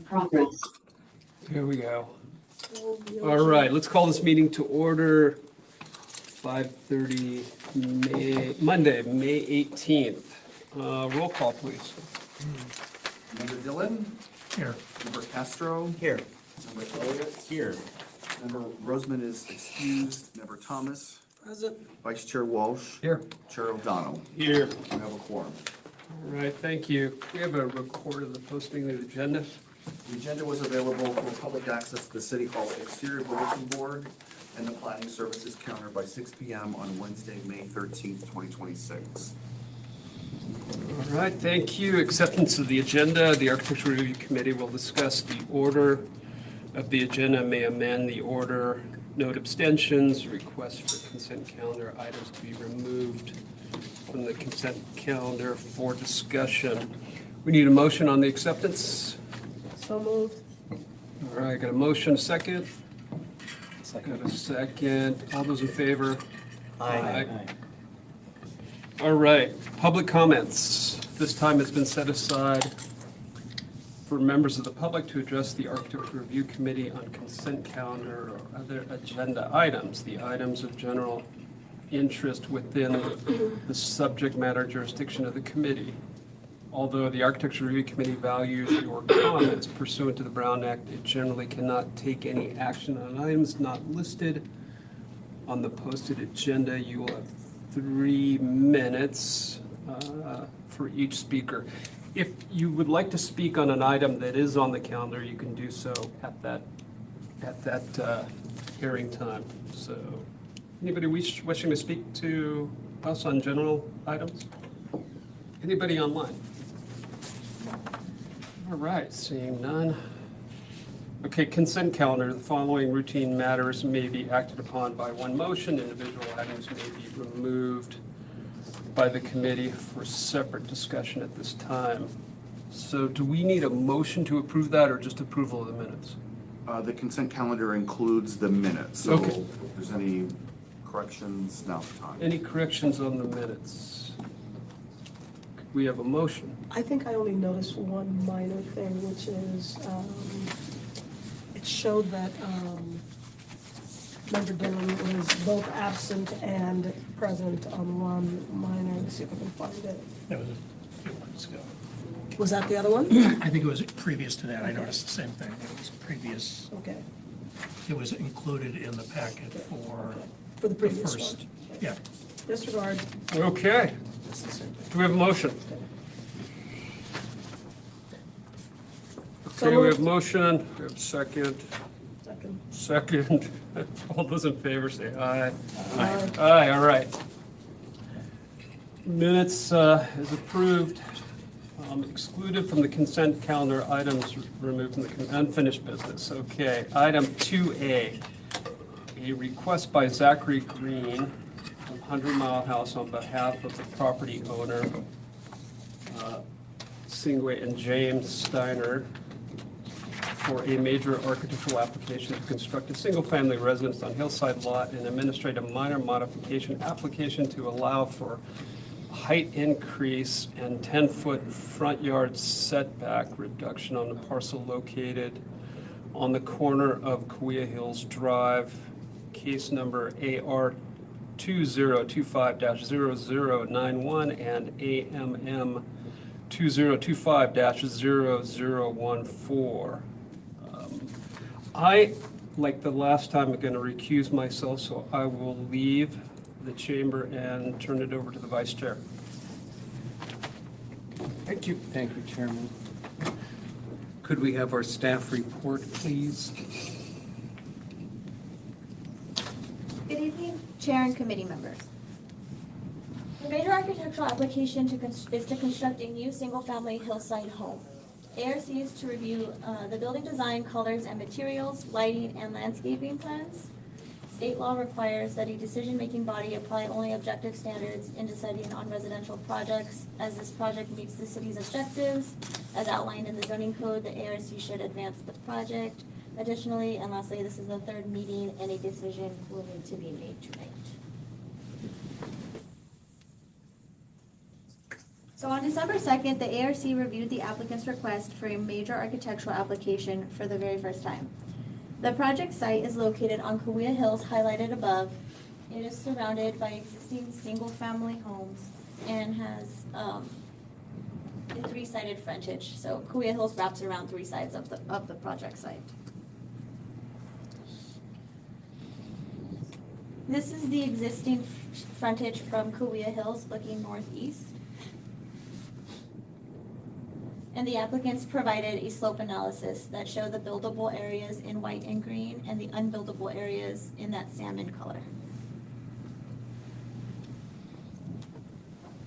Progress. Here we go. All right, let's call this meeting to order. 5:30, Monday, May 18th. Roll call, please. Member Dillon? Here. Member Castro? Here. Member Elliott? Here. Member Roseman is excused. Member Thomas? Present. Vice Chair Walsh? Here. Chair O'Donnell? Here. We have a quorum. All right, thank you. We have a record of the posting of the agenda. The agenda was available for public access to the City Hall exterior bulletin board and the planning services counter by 6 p.m. on Wednesday, May 13th, 2026. All right, thank you. Acceptance of the agenda. The Architectural Review Committee will discuss the order of the agenda, may amend the order, note abstentions, request for consent calendar items to be removed from the consent calendar for discussion. We need a motion on the acceptance. So moved. All right, got a motion, a second? Got a second. All those in favor? Aye. All right, public comments. This time has been set aside for members of the public to address the Architectural Review Committee on consent calendar or other agenda items. The items of general interest within the subject matter jurisdiction of the committee. Although the Architectural Review Committee values your comments pursuant to the Brown Act, it generally cannot take any action on items not listed on the posted agenda. You will have 3 minutes for each speaker. If you would like to speak on an item that is on the calendar, you can do so at that hearing time. So, anybody wishing to speak to us on general items? Anybody online? All right, seeing none. Okay, consent calendar. The following routine matters may be acted upon by one motion. Individual items may be removed by the committee for separate discussion at this time. So do we need a motion to approve that or just approval of the minutes? The consent calendar includes the minutes, so Okay. if there's any corrections, now's the time. Any corrections on the minutes? Could we have a motion? I think I only noticed one minor thing, which is, it showed that Member Dillon was both absent and present on one minor. Let's see if I can find it. That was a few months ago. Was that the other one? I think it was previous to that. I noticed the same thing. It was previous, Okay, it was included in the packet for for the the previous first. one. Yeah. Disregard. Okay. Do we have a motion? So Okay, we have moved. motion, we have second. Second. Second. All those in favor say aye. Aye. Aye, all right. Minutes is approved. Excluded from the consent calendar, items removed from the unfinished business. Okay, item 2A, a request by Zachary Green from 100 Mile House on behalf of the property owner, Singway and James Steiner, for a major architectural application to construct a single-family residence on Hillside Lot and administrate a minor modification application to allow for height increase and 10-foot front yard setback reduction on the parcel located on the corner of Cahuilla Hills Drive, case number AR 2025-0091 and AMM 2025-0014. I, like the last time, am going to recuse myself, so I will leave the chamber and turn it over to the vice chair. Thank you. Thank you, Chairman. Could we have our staff report, please? Good evening, Chair and committee members. The major architectural application is to construct a new single-family hillside home. ARC is to review the building design, colors and materials, lighting, and landscaping plans. State law requires that a decision-making body apply only objective standards in deciding on residential projects. As this project meets the city's objectives, as outlined in the zoning code, the ARC should advance the project. Additionally, and lastly, this is the third meeting and a decision will need to be made tonight. So on December 2nd, the ARC reviewed the applicant's request for a major architectural application for the very first time. The project site is located on Cahuilla Hills, highlighted above. It is surrounded by existing single-family homes and has a three-sided frontage. So Cahuilla Hills wraps around three sides of the project site. This is the existing frontage from Cahuilla Hills looking northeast. And the applicants provided a slope analysis that showed the buildable areas in white and green and the unbuildable areas in that salmon color.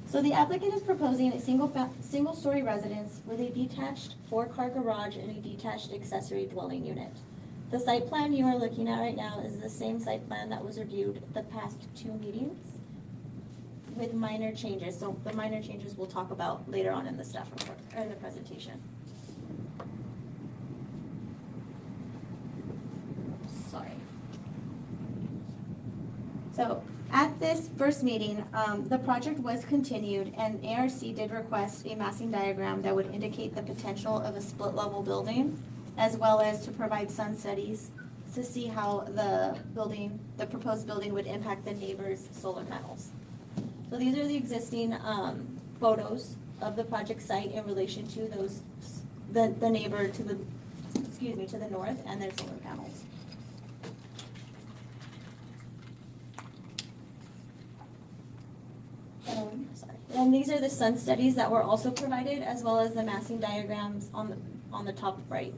So the applicant is proposing a single-story residence with a detached 4-car garage and a detached accessory dwelling unit. The site plan you are looking at right now is the same site plan that was reviewed the past 2 meetings with minor changes. So the minor changes we'll talk about later on in the staff report, or in the presentation. Sorry. So at this first meeting, the project was continued, and ARC did request a massing diagram that would indicate the potential of a split-level building, as well as to provide sun studies to see how the proposed building would impact the neighbor's solar panels. So these are the existing photos of the project site in relation to the neighbor to the north and their solar panels. And these are the sun studies that were also provided, as well as the massing diagrams on the top right.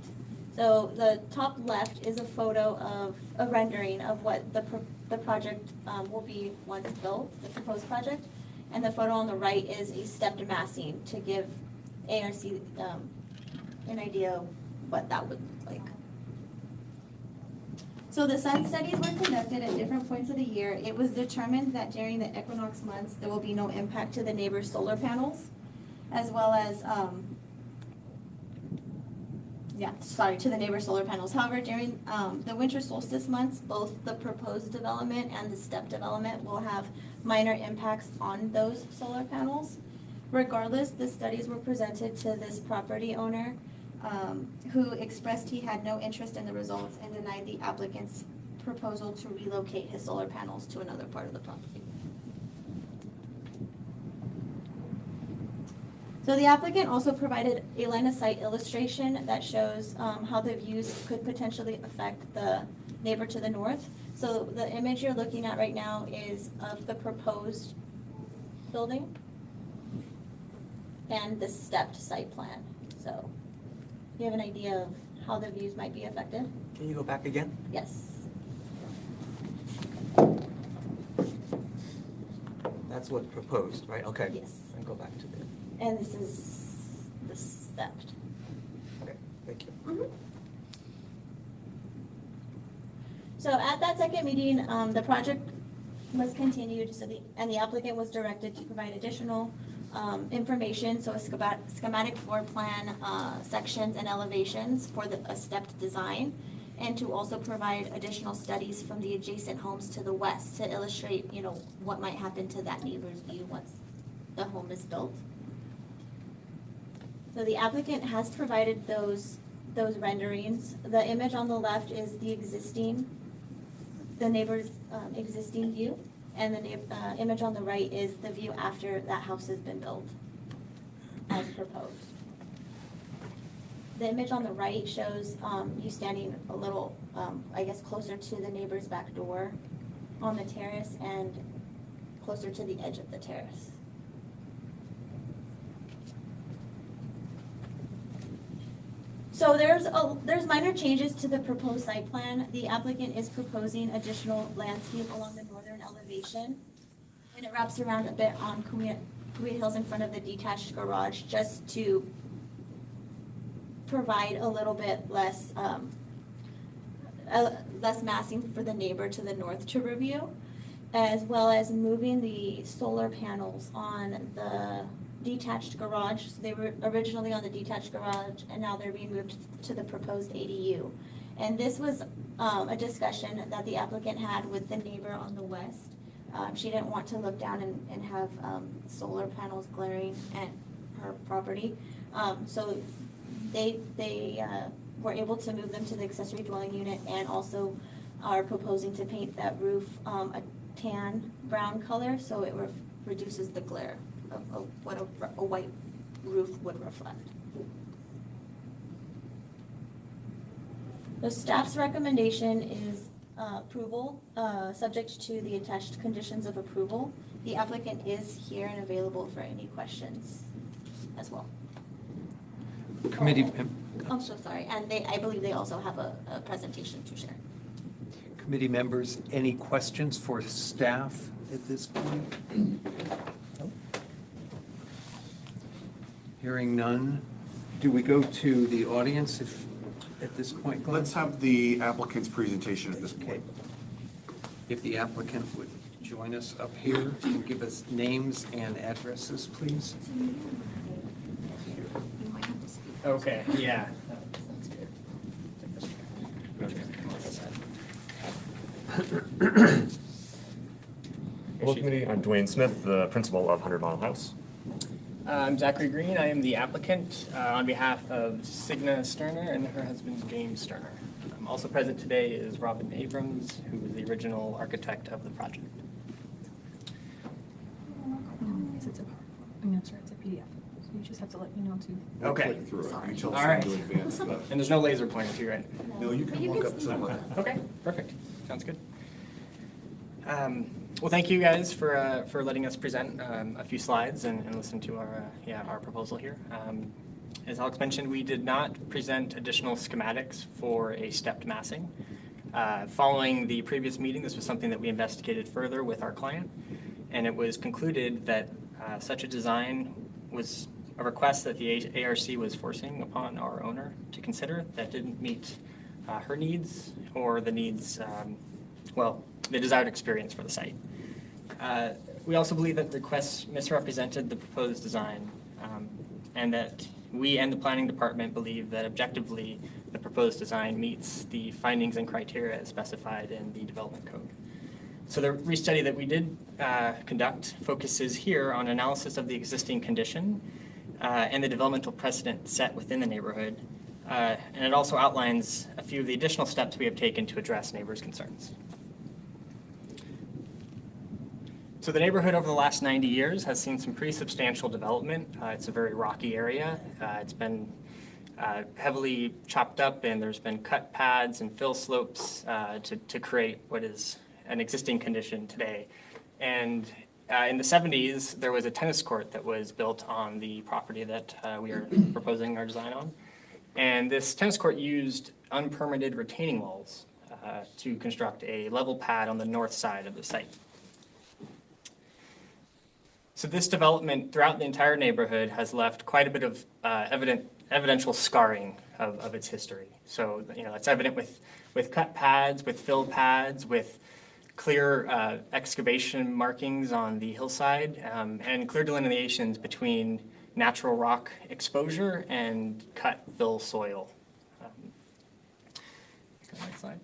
So the top left is a photo of a rendering of what the project will be once built, the proposed project. And the photo on the right is a stepped massing to give ARC an idea of what that would look like. So the sun studies were conducted at different points of the year. It was determined that during the equinox months, there will be no impact to the neighbor's solar panels, as well as to the neighbor's solar panels. However, during the winter solstice months, both the proposed development and the step development will have minor impacts on those solar panels. Regardless, the studies were presented to this property owner, who expressed he had no interest in the results and denied the applicant's proposal to relocate his solar panels to another part of the property. So the applicant also provided a line of sight illustration that shows how the views could potentially affect the neighbor to the north. So the image you're looking at right now is of the proposed building and the stepped site plan. So you have an idea of how the views might be affected? Can you go back again? Yes. That's what's proposed, right? Okay. Yes. And go back to there. And this is the stepped. Okay, thank you. Mm-hmm. So at that second meeting, the project was continued, and the applicant was directed to provide additional information, so a schematic floor plan, sections and elevations for a stepped design, and to also provide additional studies from the adjacent homes to the west to illustrate, what might happen to that neighbor's view once the home is built. So the applicant has provided those renderings. The image on the left is the neighbor's existing view, and the image on the right is the view after that house has been built, as proposed. The image on the right shows you standing a little, closer to the neighbor's back door on the terrace and closer to the edge of the terrace. So there's minor changes to the proposed site plan. The applicant is proposing additional landscape along the northern elevation, and it wraps around a bit on Cahuilla Hills in front of the detached garage, just to provide a little bit less massing for the neighbor to the north to review, as well as moving the solar panels on the detached garage. So they were originally on the detached garage, and now they're being moved to the proposed ADU. And this was a discussion that the applicant had with the neighbor on the west. She didn't want to look down and have solar panels glaring her property. So they were able to move them to the accessory dwelling unit and also are proposing to paint that roof a tan brown color, so it reduces the glare of what a white roof would reflect. The staff's recommendation is approval, subject to the attached conditions of approval. The applicant is here and available for any questions as well. Committee, I'm so sorry, and I believe they also have a presentation to share. committee members, any questions for staff at this point? Hearing none, do we go to the audience if, at this point? Glenn? Let's have the applicant's presentation at this Okay. point. If the applicant would join us up here and give us names and addresses, please. Okay, yeah. Hello, committee. I'm Dwayne Smith, the principal of 100 Mile House. I'm Zachary Green. I am the applicant on behalf of Signa Sterner and her husband James Sterner. Also present today is Robin Abrams, who is the original architect of the project. It's a PDF. So you just have to let me know to. Okay. Click through it. You tell us All right. to advance stuff. And there's no laser pointer too, right? No, you can walk up to the. Okay, perfect. Sounds good. Well, thank you guys for letting us present a few slides and listen to our proposal here. As Alex mentioned, we did not present additional schematics for a stepped massing. Following the previous meeting, this was something that we investigated further with our client, and it was concluded that such a design was a request that the ARC was forcing upon our owner to consider that didn't meet her needs or the needs, the desired experience for the site. We also believe that the request misrepresented the proposed design, and that we and the planning department believe that objectively the proposed design meets the findings and criteria as specified in the development code. So the restudy that we did conduct focuses here on analysis of the existing condition and the developmental precedent set within the neighborhood, and it also outlines a few of the additional steps we have taken to address neighbors' concerns. So the neighborhood over the last 90 years has seen some pretty substantial development. It's a very rocky area. It's been heavily chopped up, and there's been cut pads and fill slopes to create what is an existing condition today. And in the 70s, there was a tennis court that was built on the property that we are proposing our design on. And this tennis court used unpermitted retaining walls to construct a level pad on the north side of the site. So this development throughout the entire neighborhood has left quite a bit of evidential scarring of its history. So, it's evident with cut pads, with fill pads, with clear excavation markings on the hillside, and clear delineations between natural rock exposure and cut fill soil. Next slide.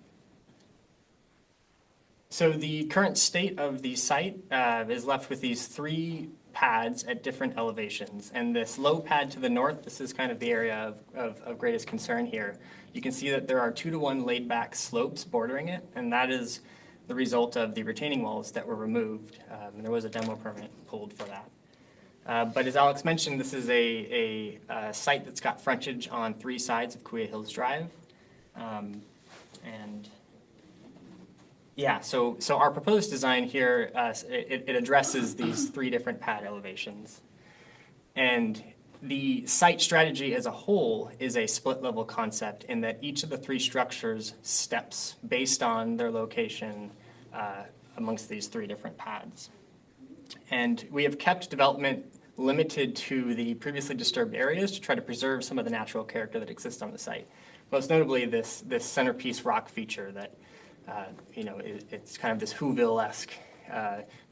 So the current state of the site is left with these 3 pads at different elevations. And this low pad to the north, this is kind of the area of greatest concern here. You can see that there are 2-to-1 laid back slopes bordering it, and that is the result of the retaining walls that were removed. And there was a demo permit pulled for that. But as Alex mentioned, this is a site that's got frontage on 3 sides of Cahuilla Hills Drive. So our proposed design here, it addresses these 3 different pad elevations. And the site strategy as a whole is a split level concept in that each of the 3 structures steps based on their location amongst these 3 different pads. And we have kept development limited to the previously disturbed areas to try to preserve some of the natural character that exists on the site. Most notably this centerpiece rock feature that it's kind of this Whoville-esque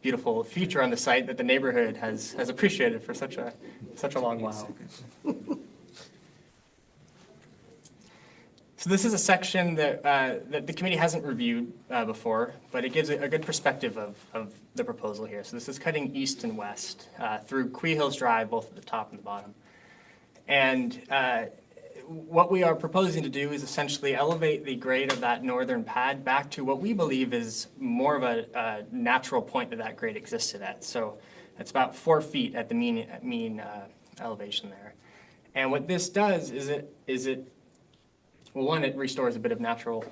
beautiful feature on the site that the neighborhood has appreciated for such a long while. So this is a section that the committee hasn't reviewed before, but it gives a good perspective of the proposal here. So this is cutting east and west through Quee Hills Drive, both at the top and the bottom. And what we are proposing to do is essentially elevate the grade of that northern pad back to what we believe is more of a natural point that grade existed at. So it's about 4 feet at the mean elevation there. And what this does is well, one, it restores a bit of natural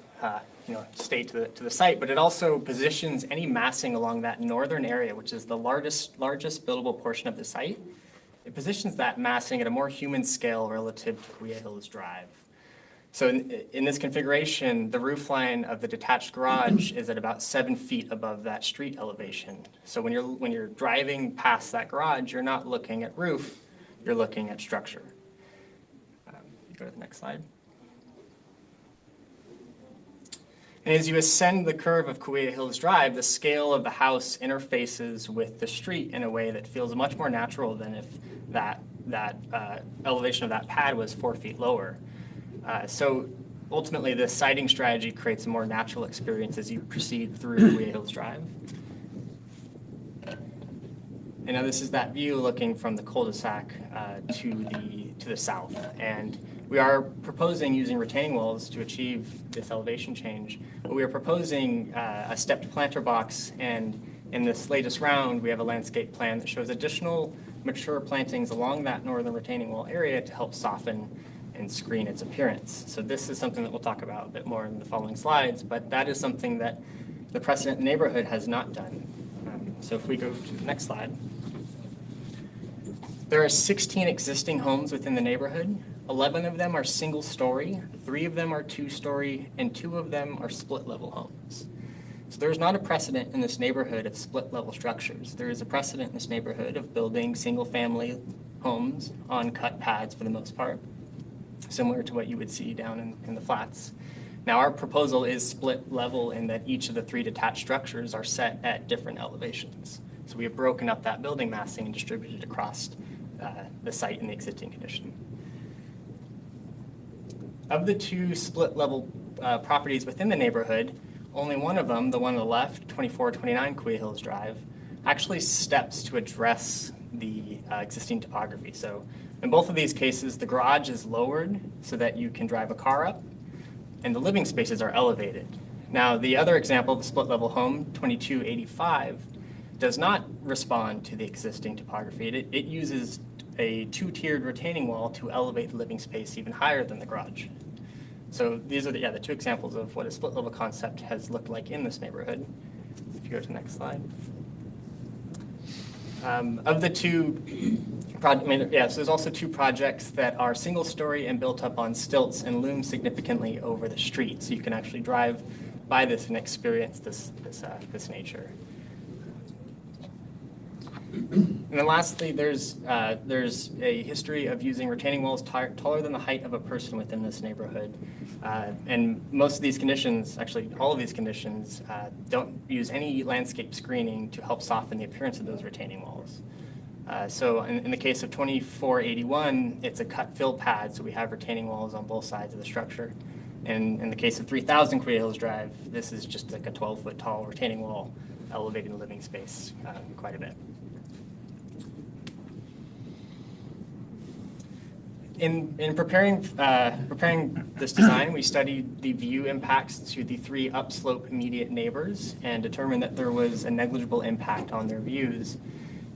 state to the site, but it also positions any massing along that northern area, which is the largest buildable portion of the site. It positions that massing at a more human scale relative to Quee Hills Drive. So in this configuration, the roof line of the detached garage is at about 7 feet above that street elevation. So when you're driving past that garage, you're not looking at roof, you're looking at structure. Go to the next slide. And as you ascend the curve of Quee Hills Drive, the scale of the house interfaces with the street in a way that feels much more natural than if that elevation of that pad was 4 feet lower. So ultimately, this siting strategy creates a more natural experience as you proceed through Quee Hills Drive. And now this is that view looking from the cul-de-sac to the south. And we are proposing using retaining walls to achieve this elevation change. But we are proposing a stepped planter box, and in this latest round, we have a landscape plan that shows additional mature plantings along that northern retaining wall area to help soften and screen its appearance. So this is something that we'll talk about a bit more in the following slides, but that is something that the precedent neighborhood has not done. So if we go to the next slide. There are 16 existing homes within the neighborhood. 11 of them are single story, 3 of them are 2-story, and 2 of them are split level homes. So there's not a precedent in this neighborhood of split level structures. There is a precedent in this neighborhood of building single family homes on cut pads for the most part, similar to what you would see down in the flats. Now our proposal is split level in that each of the 3 detached structures are set at different elevations. So we have broken up that building massing and distributed across the site in the existing condition. Of the 2 split level properties within the neighborhood, only one of them, the one on the left, 2429 Quee Hills Drive, actually steps to address the existing topography. So in both of these cases, the garage is lowered so that you can drive a car up, and the living spaces are elevated. Now, the other example, the split level home, 2285, does not respond to the existing topography. It uses a 2-tiered retaining wall to elevate the living space even higher than the garage. So these are the 2 examples of what a split level concept has looked like in this neighborhood. If you go to the next slide. Of the 2 so there's also 2 projects that are single story and built up on stilts and loom significantly over the street. So you can actually drive by this and experience this nature. And then lastly, there's a history of using retaining walls taller than the height of a person within this neighborhood. And most of these conditions, actually all of these conditions, don't use any landscape screening to help soften the appearance of those retaining walls. So in the case of 2481, it's a cut fill pad, so we have retaining walls on both sides of the structure. And in the case of 3000 Quee Hills Drive, this is just like a 12-foot tall retaining wall, elevating the living space quite a bit. In preparing this design, we studied the view impacts to the 3 upslope immediate neighbors and determined that there was a negligible impact on their views.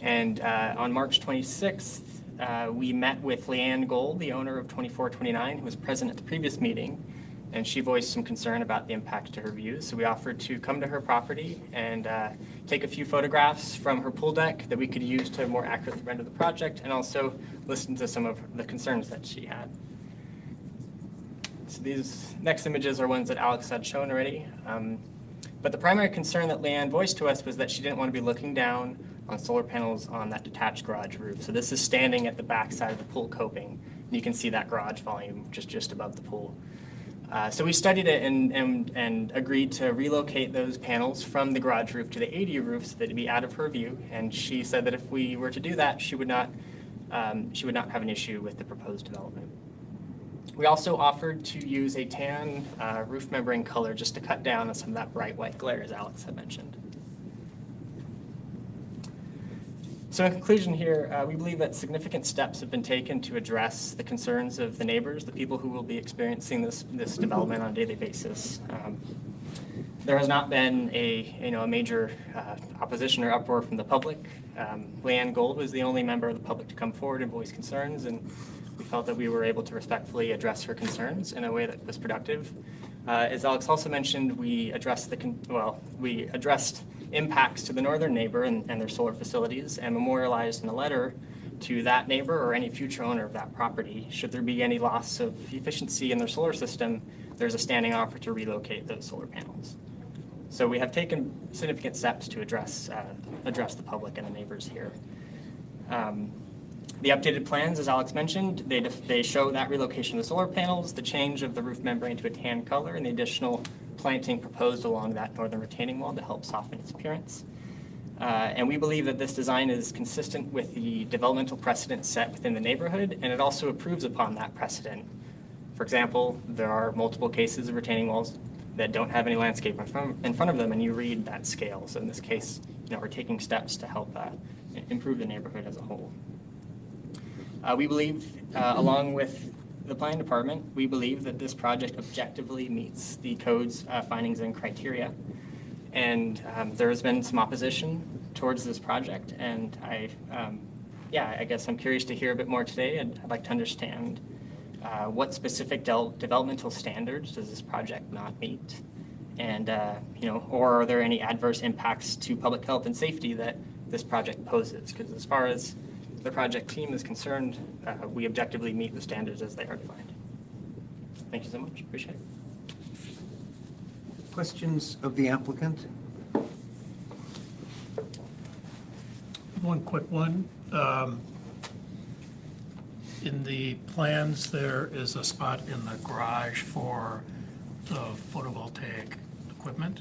And on March 26th, we met with Leanne Gold, the owner of 2429, who was present at the previous meeting, and she voiced some concern about the impact to her views. So we offered to come to her property and take a few photographs from her pool deck that we could use to more accurately render the project, and also listen to some of the concerns that she had. So these next images are ones that Alex had shown already. But the primary concern that Leanne voiced to us was that she didn't want to be looking down on solar panels on that detached garage roof. So this is standing at the back side of the pool coping. And you can see that garage volume just above the pool. So we studied it and agreed to relocate those panels from the garage roof to the ADU roof so that it'd be out of her view. And she said that if we were to do that, she would not have an issue with the proposed development. We also offered to use a tan roof membrane color just to cut down on some of that bright white glare, as Alex had mentioned. So in conclusion here, we believe that significant steps have been taken to address the concerns of the neighbors, the people who will be experiencing this development on a daily basis. There has not been a major opposition or uproar from the public. Leanne Gold was the only member of the public to come forward and voice concerns, and we felt that we were able to respectfully address her concerns in a way that was productive. As Alex also mentioned, we addressed impacts to the northern neighbor and their solar facilities, and memorialized in a letter to that neighbor or any future owner of that property. Should there be any loss of efficiency in their solar system, there's a standing offer to relocate those solar panels. So we have taken significant steps to address the public and the neighbors here. The updated plans, as Alex mentioned, they show that relocation of the solar panels, the change of the roof membrane to a tan color, and the additional planting proposed along that northern retaining wall to help soften its appearance. And we believe that this design is consistent with the developmental precedent set within the neighborhood, and it also improves upon that precedent. For example, there are multiple cases of retaining walls that don't have any landscape in front of them, and you read that scale. So in this case, we're taking steps to help improve the neighborhood as a whole. We believe, along with the planning department, we believe that this project objectively meets the code's findings and criteria. And there has been some opposition towards this project, and I guess I'm curious to hear a bit more today. I'd like to understand what specific developmental standards does this project not meet? And, or are there any adverse impacts to public health and safety that this project poses? Because as far as the project team is concerned, we objectively meet the standards as they are defined. Thank you so much. Appreciate it. Questions of the applicant? One quick one. In the plans, there is a spot in the garage for the photovoltaic equipment.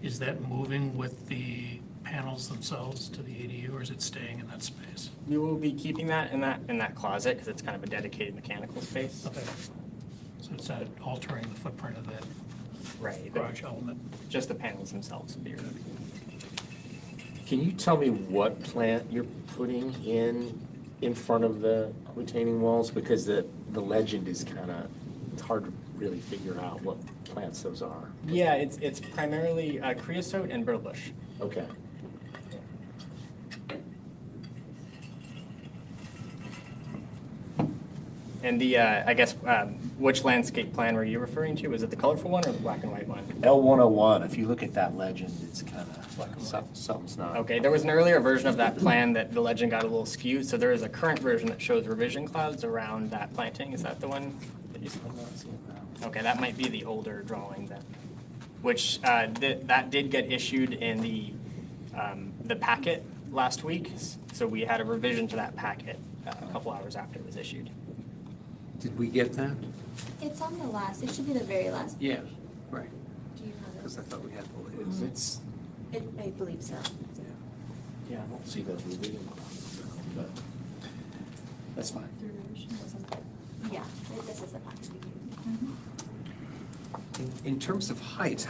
Is that moving with the panels themselves to the ADU, or is it staying in that space? We will be keeping that in that closet because it's kind of a dedicated mechanical space. Okay. So it's not altering the footprint of that garage element? Just the panels themselves will be removed. Can you tell me what plant you're putting in front of the retaining walls? Because the legend is it's hard to really figure out what plants those are. Yeah, it's primarily creosote and brittle bush. Okay. And which landscape plan were you referring to? Was it the colorful one or the black and white one? L101, if you look at that legend, it's kind of, something's not. Okay, there was an earlier version of that plan that the legend got a little skewed, so there is a current version that shows revision clouds around that planting. Is that the one that you saw? Okay, that might be the older drawing then, which that did get issued in the packet last week, so we had a revision to that packet a couple hours after it was issued. Did we get that? It's on the last, it should be the very last. Yeah, right. Do you have Because I it? thought we had the latest. It's, I believe so. yeah, I don't see those revision, but that's fine. Yeah, this is the package we used. In terms of heights,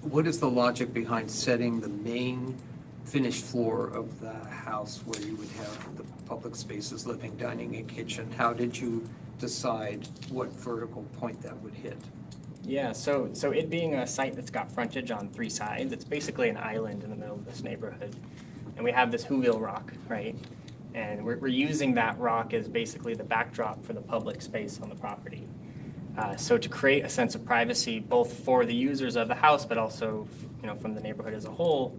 what is the logic behind setting the main finished floor of the house where you would have the public spaces, living, dining, and kitchen? How did you decide what vertical point that would hit? Yeah, so it being a site that's got frontage on three sides, it's basically an island in the middle of this neighborhood. And we have this Whoville rock, right? And we're using that rock as basically the backdrop for the public space on the property. So to create a sense of privacy, both for the users of the house, but also from the neighborhood as a whole,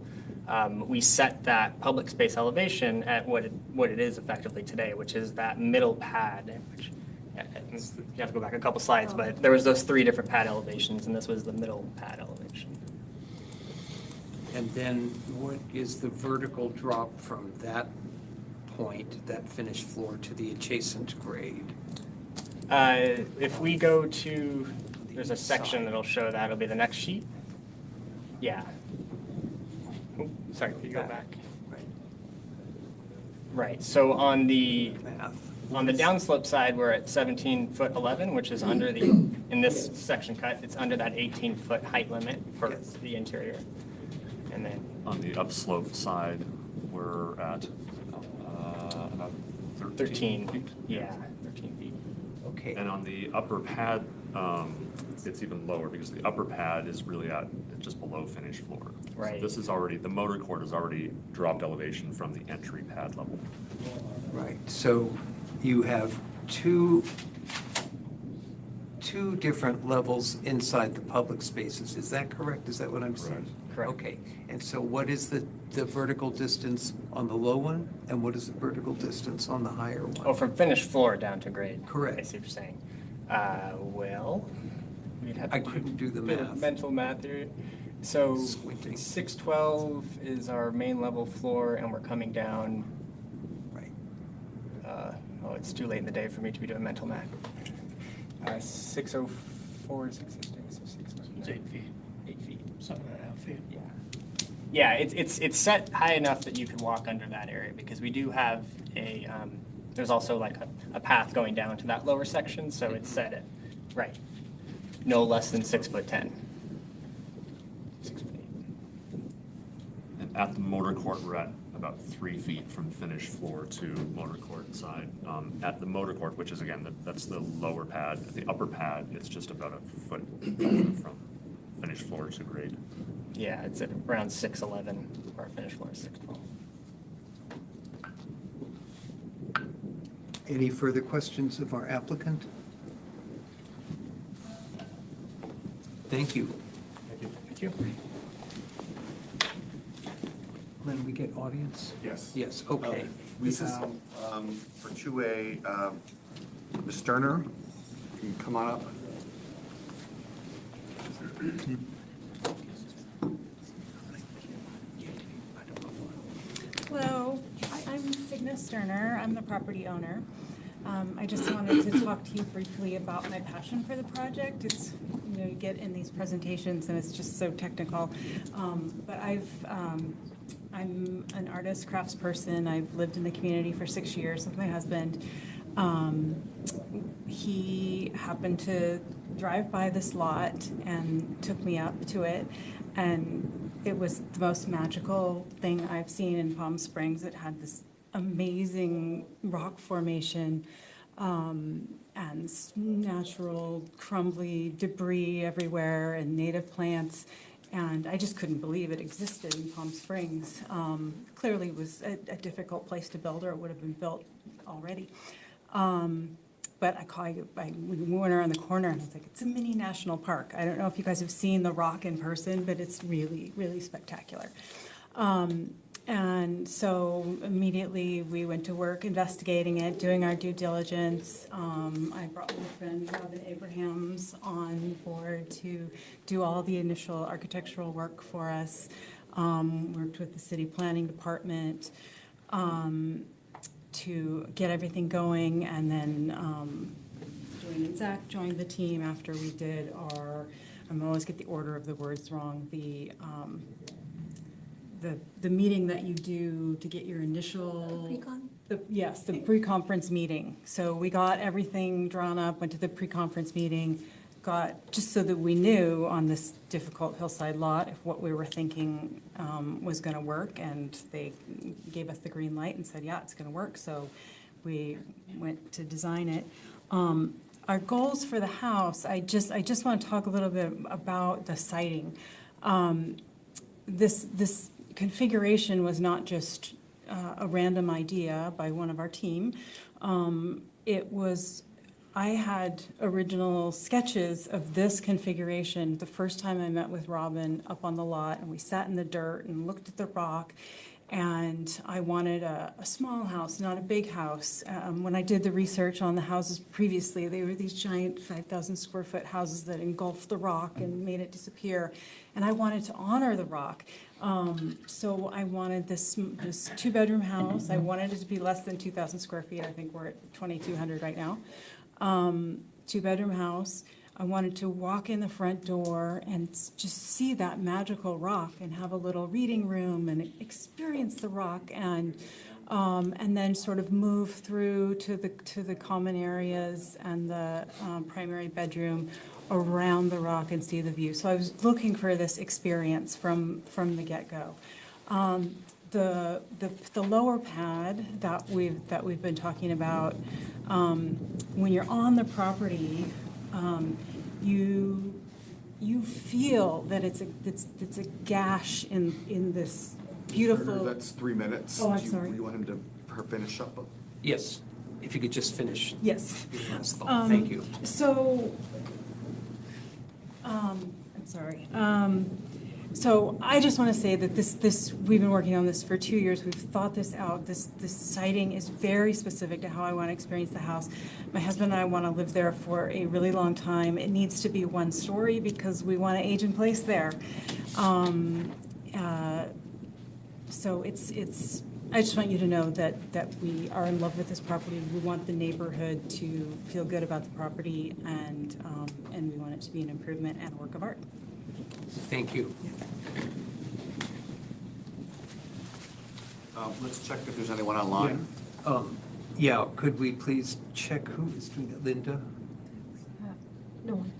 we set that public space elevation at what it is effectively today, which is that middle pad, which you have to go back a couple slides, but there was those three different pad elevations, and this was the middle pad elevation. And then what is the vertical drop from that point, that finished floor, to the adjacent grade? If we go to, there's a section that'll show that. It'll be the next sheet. Yeah. Oh, sorry, can you go back? Right. Right, so on the On the downslope side, we're at 17 foot 11, which is under the, in this section cut, it's under that 18-foot height limit for the interior. And then, On the upslope side, we're at about 13 feet. yeah, 13 feet. Okay. And on the upper pad, it's even lower because the upper pad is really at just below finished floor. Right. So this is already, the motor court has already dropped elevation from the entry pad level. Right, so you have two different levels inside the public spaces. Is that correct? Is that what I'm saying? Correct. Okay, and so what is the vertical distance on the low one, and what is the vertical distance on the higher one? Oh, from finished floor down to grade. Correct. I see what you're saying. Well, we'd have to I couldn't do the a bit of math. mental math here. So Squinting. 612 is our main level floor, and we're coming down. Right. Oh, it's too late in the day for me to be doing mental math. 604 is existing, so 612. It's 8 feet, 8 feet. 7.5 feet. Yeah. Yeah, it's set high enough that you can walk under that area because we do have a, there's also like a path going down to that lower section, so it's set at, right, no less than 6'10". 6'8". And at the motor court, we're at about 3 feet from finished floor to motor court side. At the motor court, which is again, that's the lower pad, the upper pad, it's just about a foot from finished floor to grade. Yeah, it's at around 6'11", our finished floor is 6'12". Any further questions of our applicant? Thank you. Thank you. Then we get audience? Yes. Yes, okay. We have, for 2A, Ms. Sterner, you can come on up. Hello, I'm Signa Sterner. I'm the property owner. I just wanted to talk to you briefly about my passion for the project. It's, you get in these presentations and it's just so technical. But I'm an artist, craftsperson. I've lived in the community for 6 years with my husband. He happened to drive by this lot and took me up to it, and it was the most magical thing I've seen in Palm Springs. It had this amazing rock formation and natural crumbly debris everywhere and native plants. And I just couldn't believe it existed in Palm Springs. Clearly it was a difficult place to build, or it would have been built already. But we went around the corner and I was like, it's a mini national park. I don't know if you guys have seen the rock in person, but it's really, really spectacular. And so immediately we went to work investigating it, doing our due diligence. I brought my friend Robin Abrahams on board to do all the initial architectural work for us. Worked with the city planning department to get everything going, and then Dwayne and Zach joined the team after we did our, I always get the order of the words wrong, the meeting that you do to get your initial. Pre-con? Yes, the pre-conference meeting. So we got everything drawn up, went to the pre-conference meeting, just so that we knew on this difficult hillside lot if what we were thinking was going to work, and they gave us the green light and said, yeah, it's going to work. So we went to design it. Our goals for the house, I just want to talk a little bit about the siding. This configuration was not just a random idea by one of our team. I had original sketches of this configuration the first time I met with Robin up on the lot, and we sat in the dirt and looked at the rock, and I wanted a small house, not a big house. When I did the research on the houses previously, they were these giant 5,000 square foot houses that engulfed the rock and made it disappear, and I wanted to honor the rock. So I wanted this 2-bedroom house. I wanted it to be less than 2,000 square feet. I think we're at 2,200 right now. 2-bedroom house. I wanted to walk in the front door and just see that magical rock and have a little reading room and experience the rock. And and then sort of move through to the common areas and the primary bedroom around the rock and see the view. So I was looking for this experience from the get-go. The lower pad that we've been talking about, when you're on the property, you feel that it's a gash in this beautiful. That's 3 minutes. Oh, I'm Do you- sorry. You want him to, her finish up? Yes, if you could just finish. Yes. your last thought. Thank you. So, I'm sorry. So I just want to say that this we've been working on this for 2 years. We've thought this out. This siting is very specific to how I want to experience the house. My husband and I want to live there for a really long time. It needs to be 1 story because we want to age in place there. So it's. I just want you to know that we are in love with this property. We want the neighborhood to feel good about the property, and we want it to be an improvement and a work of art. Thank you. Let's check if there's anyone online. Yeah, could we please check who is doing it? Linda? No one.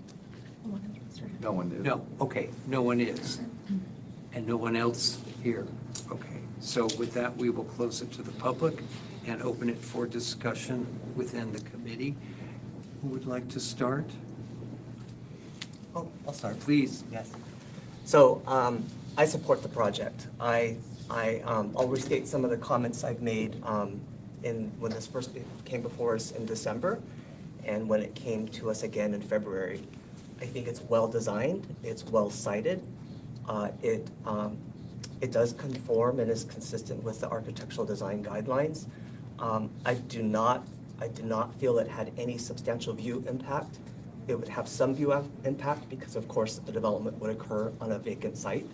No one did. No, okay, no one is. And no one else here? Okay, so with that, we will close it to the public and open it for discussion within the committee. Who would like to start? Oh, I'll start. Please. Yes. So I support the project. I'll restate some of the comments I've made when this first came before us in December and when it came to us again in February. I think it's well designed, it's well cited. It does conform and is consistent with the architectural design guidelines. I do not feel it had any substantial view impact. It would have some view impact because, of course, the development would occur on a vacant site.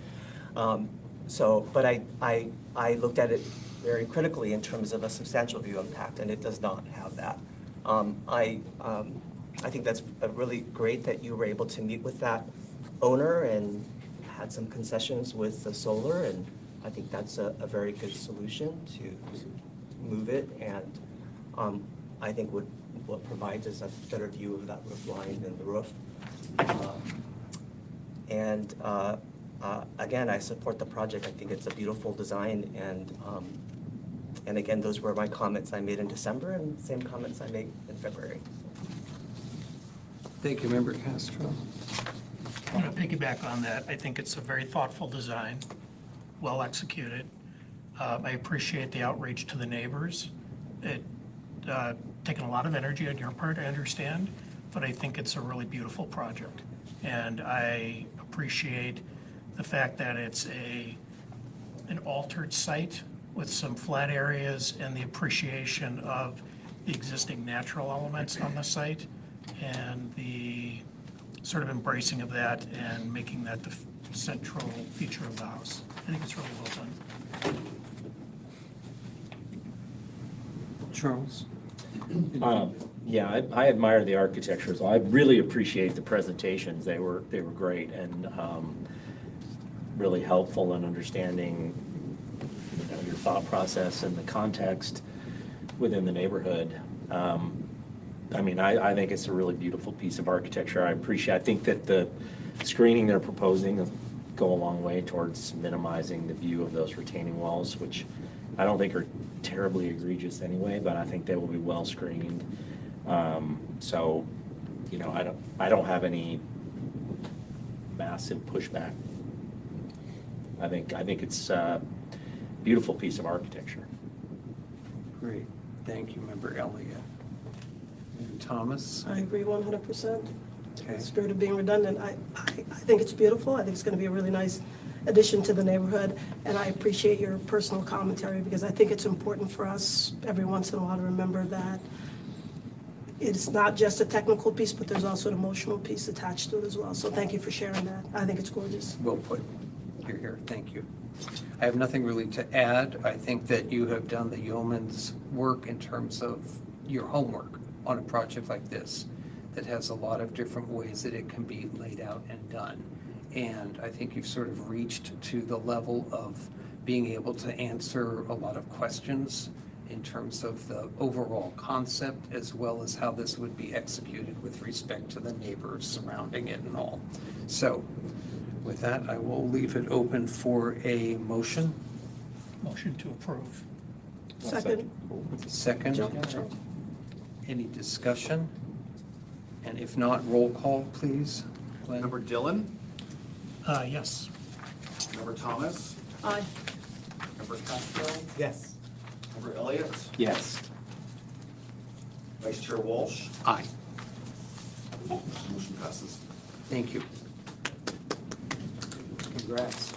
But I looked at it very critically in terms of a substantial view impact, and it does not have that. I think that's really great that you were able to meet with that owner and had some concessions with the solar, and I think that's a very good solution to move it, and I think what provides is a better view of that roof line than the roof. Again, I support the project. I think it's a beautiful design, and again, those were my comments I made in December and the same comments I made in February. Thank you, Member Castro. I'm going to piggyback on that. I think it's a very thoughtful design, well executed. I appreciate the outreach to the neighbors. It taken a lot of energy on your part, I understand, but I think it's a really beautiful project. And I appreciate the fact that it's an altered site with some flat areas and the appreciation of the existing natural elements on the site and the sort of embracing of that and making that the central feature of the house. I think it's really well done. Charles? Yeah, I admire the architecture. So I really appreciate the presentations. They were great and really helpful in understanding your thought process and the context within the neighborhood. I think it's a really beautiful piece of architecture. I think that the screening they're proposing will go a long way towards minimizing the view of those retaining walls, which I don't think are terribly egregious anyway, but I think they will be well screened. I don't have any massive pushback. I think it's a beautiful piece of architecture. Great. Thank you, Member Elliott. And Thomas? I agree 100%. Okay. The spirit of being redundant, I think it's beautiful. I think it's going to be a really nice addition to the neighborhood, and I appreciate your personal commentary because I think it's important for us every once in a while to remember that it's not just a technical piece, but there's also an emotional piece attached to it as well. So thank you for sharing that. I think it's gorgeous. Well put. Here. Thank you. I have nothing really to add. I think that you have done the yeoman's work in terms of your homework on a project like this that has a lot of different ways that it can be laid out and done. And I think you've sort of reached to the level of being able to answer a lot of questions in terms of the overall concept as well as how this would be executed with respect to the neighbors surrounding it and all. So with that, I will leave it open for a motion. Motion to approve. Second. Second. Jump. Any discussion? And if not, roll call, please. Glenn? Member Dillon, Yes. Member Thomas, Aye. Member Castro, Yes. Member Elliott, Yes. Vice Chair Walsh. Aye. Motion passes. Thank you. Congrats.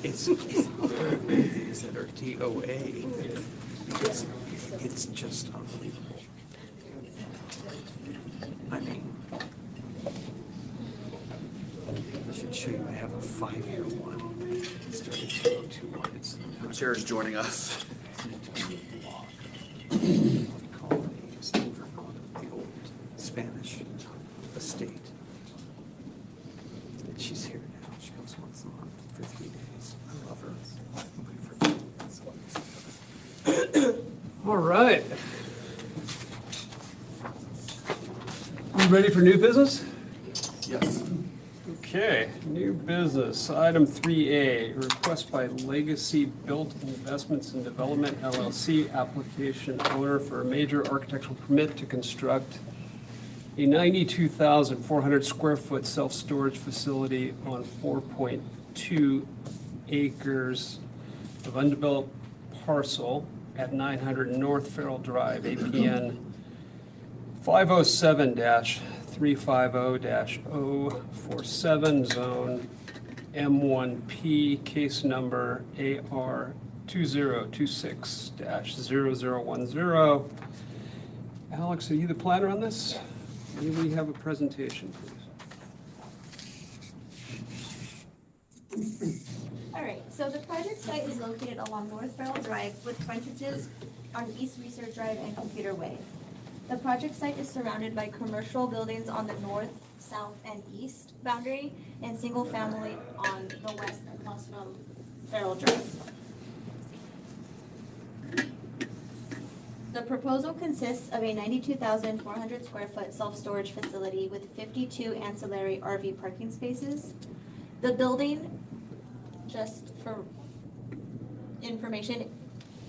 It's that are DOA, because it's just unbelievable. I mean, I should show you, I have a 5-year one. It started 2021. It's The chair is joining us. colonies over on the old Spanish estate. And she's here now. She comes once a month for 3 days. I love her. All right. You ready for new business? Yes. Okay, new business, item 3A, request by Legacy Built Investments and Development LLC, application owner for a major architectural permit to construct a 92,400 square foot self-storage facility on 4.2 acres of undeveloped parcel at 900 North Farrell Drive, APN 507-350-047, zone M1P, case number AR 2026-0010. Alex, are you the planner on this? May we have a presentation, please? All right, so the project site is located along North Farrell Drive with frontages on East Research Drive and Computer Way. The project site is surrounded by commercial buildings on the north, south, and east boundary, and single family on the west across from Farrell Drive. The proposal consists of a 92,400 square foot self-storage facility with 52 ancillary RV parking spaces. The building, just for information,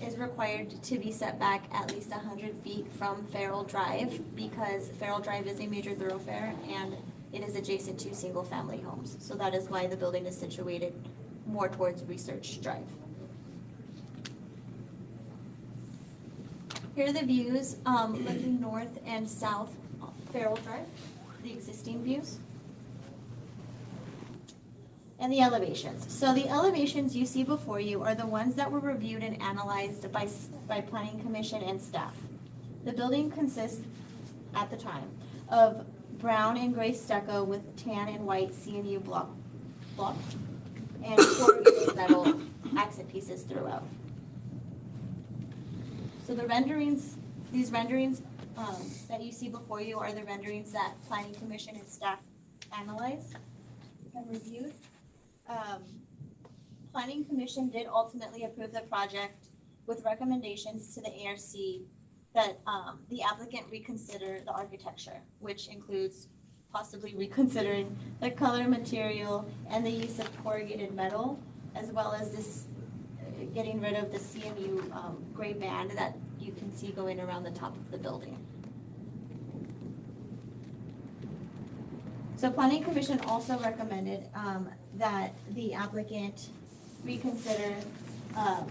is required to be set back at least 100 feet from Farrell Drive because Farrell Drive is a major thoroughfare and it is adjacent to single-family homes. So that is why the building is situated more towards Research Drive. Here are the views looking north and south Farrell Drive, the existing views. And the elevations. So the elevations you see before you are the ones that were reviewed and analyzed by Planning Commission and staff. The building consists, at the time, of brown and gray stucco with tan and white CMU block and corrugated metal accent pieces throughout. So the renderings, these renderings that you see before you are the renderings that Planning Commission and staff analyzed and reviewed. Planning Commission did ultimately approve the project with recommendations to the ARC that the applicant reconsider the architecture, which includes possibly reconsidering the color, material, and the use of corrugated metal, as well as this getting rid of the CMU gray band that you can see going around the top of the building. So Planning Commission also recommended that the applicant reconsider the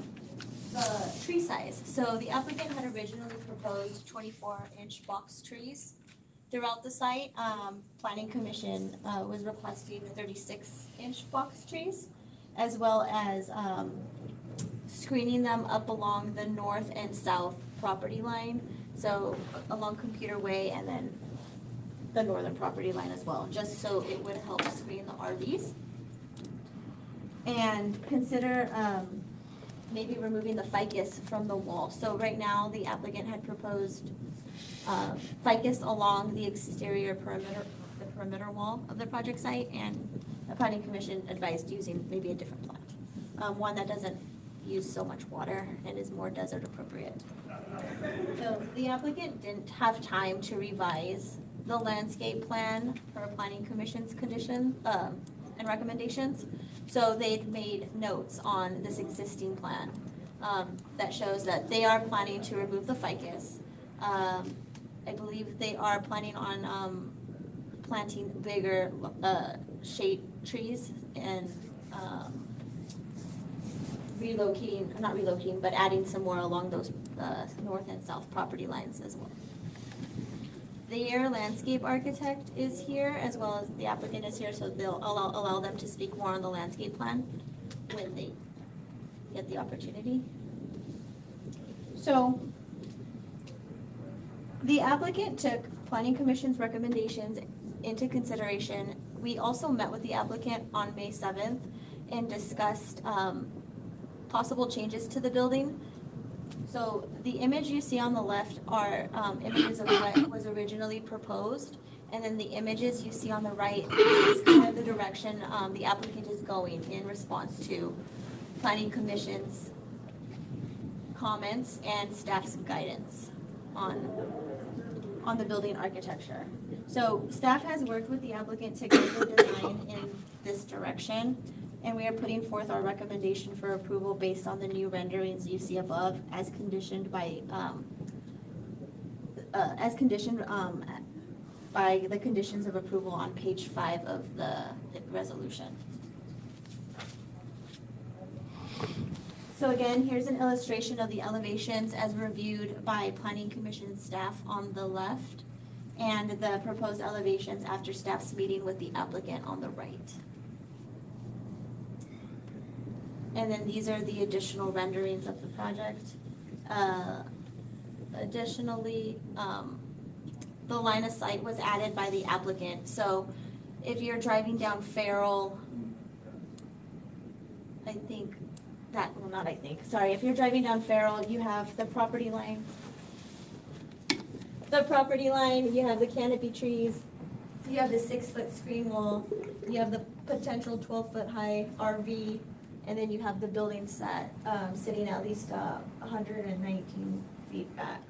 tree size. So the applicant had originally proposed 24-inch box trees throughout the site. Planning Commission was requesting 36-inch box trees, as well as screening them up along the north and south property line. So along Computer Way and then the northern property line as well, just so it would help screen the RVs. And consider maybe removing the ficus from the wall. So right now, the applicant had proposed ficus along the exterior perimeter wall of the project site, and the planning commission advised using maybe a different plant, one that doesn't use so much water and is more desert appropriate. So the applicant didn't have time to revise the landscape plan per planning commission's condition and recommendations. So they'd made notes on this existing plan that shows that they are planning to remove the ficus. I believe they are planning on planting bigger shade trees and but adding some more along those north and south property lines as well. Their landscape architect is here, as well as the applicant is here, so they'll allow them to speak more on the landscape plan when they get the opportunity. So the applicant took Planning Commission's recommendations into consideration. We also met with the applicant on May 7th and discussed possible changes to the building. So the image you see on the left are images of what was originally proposed, and then the images you see on the right is kind of the direction the applicant is going in response to Planning Commission's comments and staff's guidance on the building architecture. So staff has worked with the applicant to guide the design in this direction, and we are putting forth our recommendation for approval based on the new renderings you see above, as conditioned by the conditions of approval on page 5 of the resolution. So again, here's an illustration of the elevations as reviewed by Planning Commission staff on the left, and the proposed elevations after staff's meeting with the applicant on the right. And then these are the additional renderings of the project. Additionally, the line of sight was added by the applicant. So if you're driving down Farrell, if you're driving down Farrell, you have the property line. You have the canopy trees, you have the 6-foot screen wall, you have the potential 12-foot high RV, and then you have the building set sitting at least 119 feet back.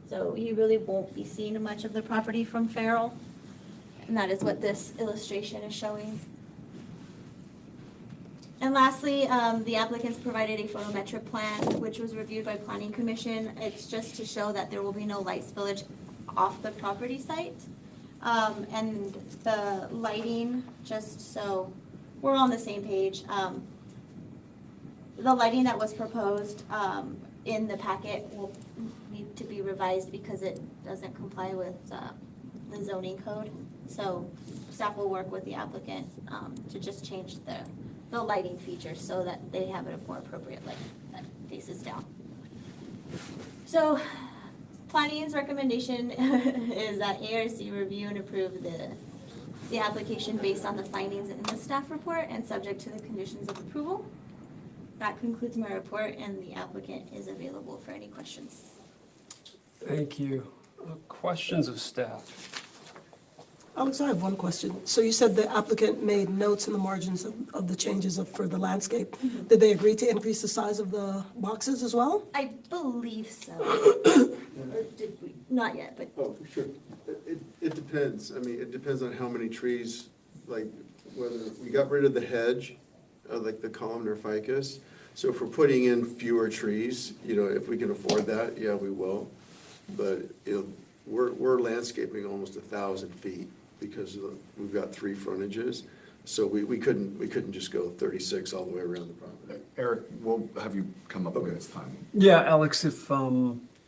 So you really won't be seeing much of the property from Farrell, and that is what this illustration is showing. And lastly, the applicants provided a photometric plan, which was reviewed by Planning Commission. It's just to show that there will be no light spillage off the property site. And the lighting, just so we're on the same page, the lighting that was proposed in the packet will need to be revised because it doesn't comply with the zoning code. So staff will work with the applicant to just change the lighting features so that they have a more appropriate light that faces down. So planning's recommendation is that ARC review and approve the application based on the findings in the staff report and subject to the conditions of approval. That concludes my report, and the applicant is available for any questions. Thank you. Questions of staff? Alex, I have one question. So you said the applicant made notes in the margins of the changes for the landscape. Mm-hmm. Did they agree to increase the size of the boxes as well? I believe so. Or did we? Not yet, but Oh, sure. It depends. I mean, it depends on how many trees, like whether we got rid of the hedge, like the columnar ficus. So if we're putting in fewer trees, if we can afford that, yeah, we will. But, we're landscaping almost 1,000 feet because we've got 3 frontages. So we couldn't just go 36 all the way around the property. Eric, we'll have you come up when it's time. Yeah, Alex, if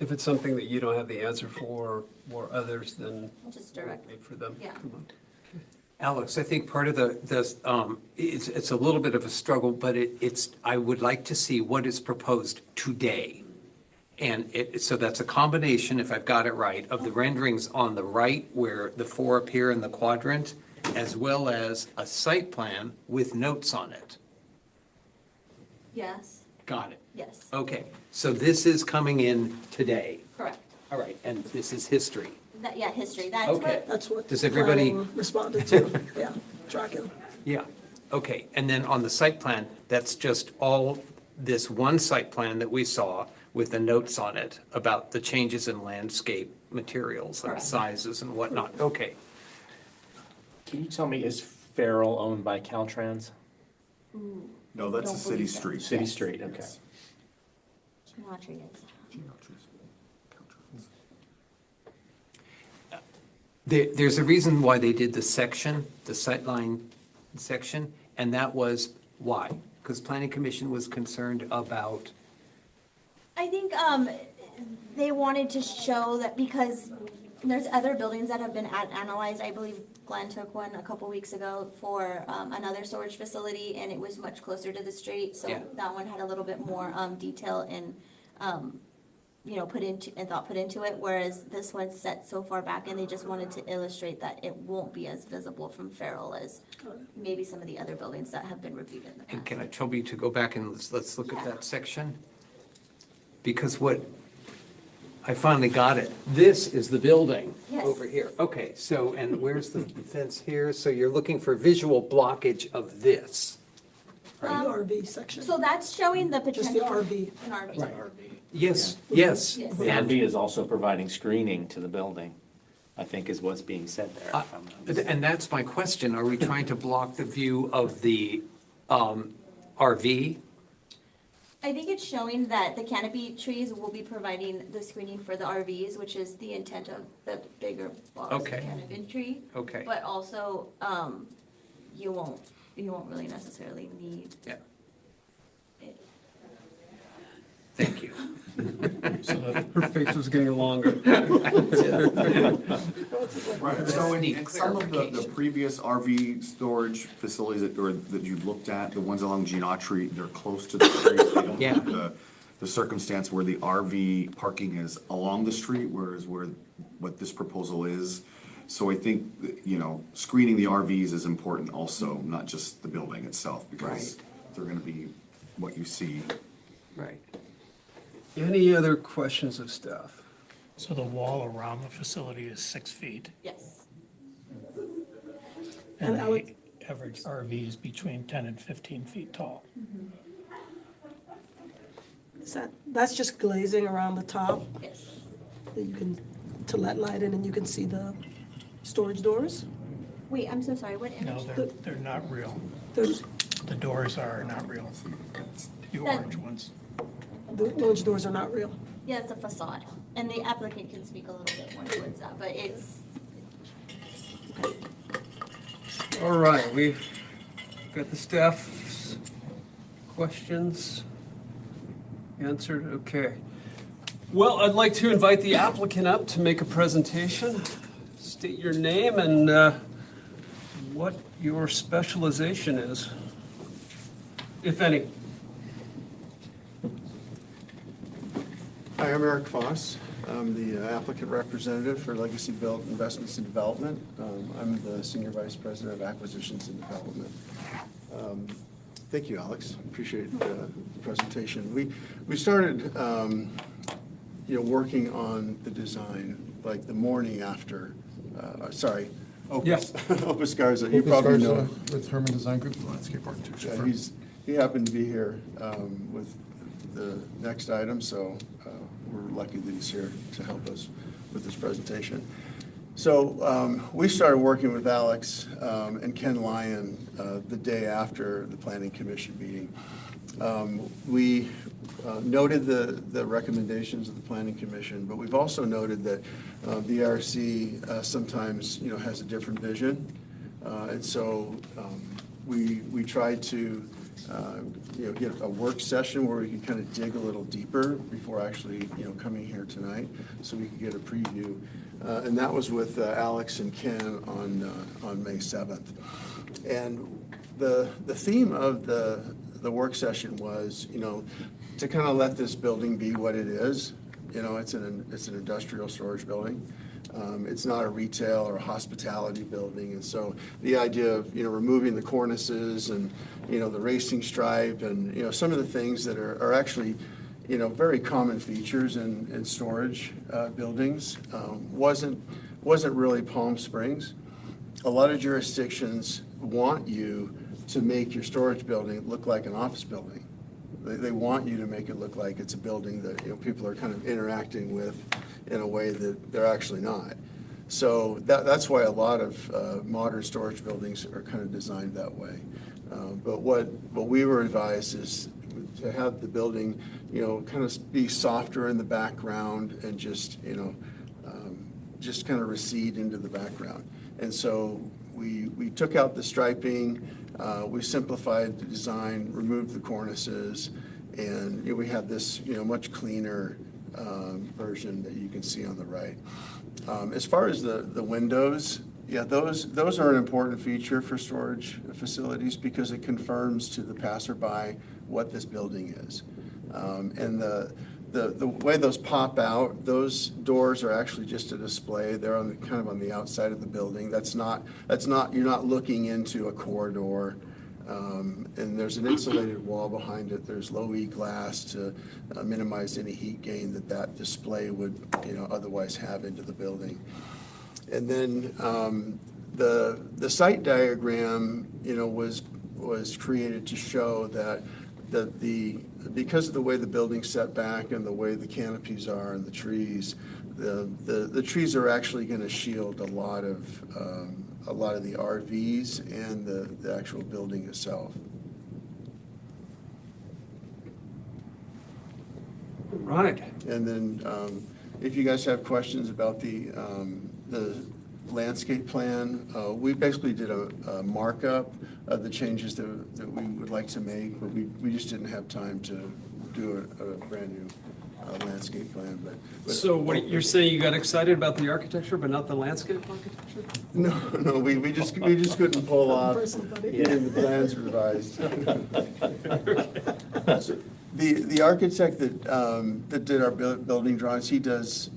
it's something that you don't have the answer for or others, then I'll just direct. wait for them. Yeah. Come on. Alex, I think part of it's a little bit of a struggle, but I would like to see what is proposed today. And so that's a combination, if I've got it right, of the renderings on the right where the 4 appear in the quadrant, as well as a site plan with notes on it. Yes. Got it. Yes, Okay, so this is coming in today. correct. All right, and this is history. Yeah, history, that's Okay. what, That's what Does everybody- planning responded to, yeah, tracking. Yeah, okay, and then on the site plan, that's just all this one site plan that we saw with the notes on it about the changes in landscape materials and Correct. sizes and whatnot, okay. Can you tell me, is Farrell owned by Caltrans? No, that's a Don't city believe so. street. City Street, okay. Geometry is. There's a reason why they did the section, the sightline section, and that was why? Because planning commission was concerned about, I think they wanted to show that because there's other buildings that have been analyzed. I believe Glenn took one a couple weeks ago for another storage facility, and it was much closer to the street. So Yeah. that one had a little bit more detail and put into it. Whereas this one's set so far back, and they just wanted to illustrate that it won't be as visible from Farrell as maybe some of the other buildings that have been reviewed in the and past. can I trouble you to go back and let's look at that section? Because what, I finally got it. This is the building Yes. over here. Okay, so, and where's the fence here? So you're looking for visual blockage of this. The RV section. So that's showing the Just the potential. RV. An RV. Yes, yes. Yes. The RV is also providing screening to the building, I think is what's being said there. if I'm not mistaken. And that's my question. Are we trying to block the view of the RV? I think it's showing that the canopy trees will be providing the screening for the RVs, which is the intent of the bigger box Okay. canopy tree. Okay. But also, you won't really necessarily need Yeah, it. thank you. So that Her face was getting longer. Right, so in Neat some of the clarification. previous RV storage facilities that you've looked at, the ones along Genotry, they're close to the street. They don't Yeah. have the circumstance where the RV parking is along the street, whereas what this proposal is. So I think, screening the RVs is important also, not just the building itself, because they're gonna be what you see. Right. Any other questions of staff? So the wall around the facility is 6 feet, Yes. and And the Alec- average RV is between 10 and 15 feet tall. That's just glazing around the top Yes. that you can, to let light in, and you can see the storage doors. Wait, I'm so sorry, what No, image? they're not real. There's, The doors are not real, the orange ones. the orange doors are not real. Yeah, it's a facade, and the applicant can speak a little bit more towards that, but it's, All right, we've got the staff's questions answered, okay. Well, I'd like to invite the applicant up to make a presentation. State your name and what your specialization is, if any. Hi, I'm Eric Foss. I'm the applicant representative for Legacy Built Investments and Development. I'm the Senior Vice President of Acquisitions and Development. Thank you, Alex. Appreciate the presentation. We started, working on the design like the morning after, Yes. Opus Garza, you probably know. With Herman Design Group, landscape architecture Yeah, firm. he happened to be here with the next item, so we're lucky that he's here to help us with this presentation. So we started working with Alex and Ken Lyon the day after the Planning Commission meeting. We noted the recommendations of the Planning Commission, but we've also noted that the RC sometimes, has a different vision. And so we tried to, get a work session where we could kind of dig a little deeper before actually, coming here tonight, so we could get a preview. And that was with Alex and Ken on May 7th. And the theme of the work session was, to kind of let this building be what it is. It's an industrial storage building. It's not a retail or a hospitality building, and so the idea of, removing the cornices and, the racing stripe and, some of the things that are actually, very common features in storage buildings, wasn't really Palm Springs. A lot of jurisdictions want you to make your storage building look like an office building. They want you to make it look like it's a building that, people are kind of interacting with in a way that they're actually not. So that's why a lot of modern storage buildings are kind of designed that way. But what we were advised is to have the building, kind of be softer in the background and just kind of recede into the background. And so we took out the striping, we simplified the design, removed the cornices, and we have this much cleaner version that you can see on the right. As far as the windows, yeah, those are an important feature for storage facilities because it confirms to the passerby what this building is. And the way those pop out, those doors are actually just a display. They're kind of on the outside of the building. That's not, you're not looking into a corridor. And there's an insulated wall behind it. There's low E glass to minimize any heat gain that display would, otherwise have into the building. And then the site diagram, was created to show that because of the way the building's set back and the way the canopies are and the trees, the trees are actually going to shield a lot of the RVs and the actual building itself. Right. And then if you guys have questions about the landscape plan, we basically did a markup of the changes that we would like to make, but we just didn't have time to do a brand new landscape plan. But So what you're saying, you got excited about the architecture, but not the landscape architecture? No, we just couldn't pull off getting the plans revised. The architect that did our building drawings, he does,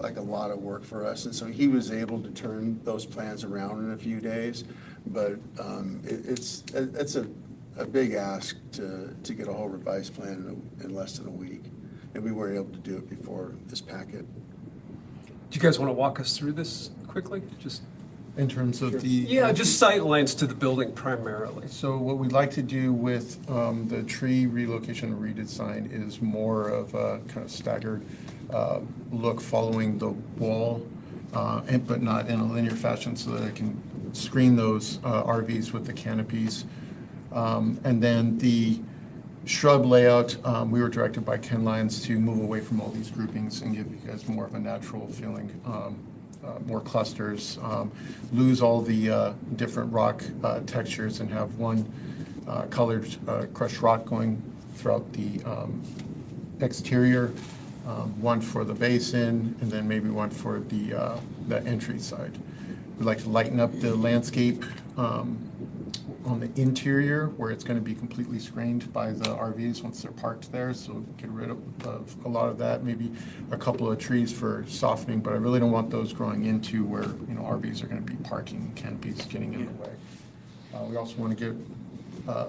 like a lot of work for us, and so he was able to turn those plans around in a few days. But it's a big ask to get a whole revised plan in less than a week, and we weren't able to do it before this packet. Do you guys want to walk us through this quickly? Just In terms of the. Yeah, just sight lines to the building primarily. So what we'd like to do with the tree relocation redesign is more of a kind of staggered look following the wall, but not in a linear fashion so that it can screen those RVs with the canopies. And then the shrub layout, we were directed by Ken Lyons to move away from all these groupings and give you guys more of a natural feeling. More clusters, lose all the different rock textures and have one colored crushed rock going throughout the exterior, one for the basin, and then maybe one for the entry side. We'd like to lighten up the landscape on the interior where it's going to be completely screened by the RVs once they're parked there, so get rid of a lot of that, maybe a couple of trees for softening, but I really don't want those growing into where RVs are going to be parking, canopies getting in the way. We also want to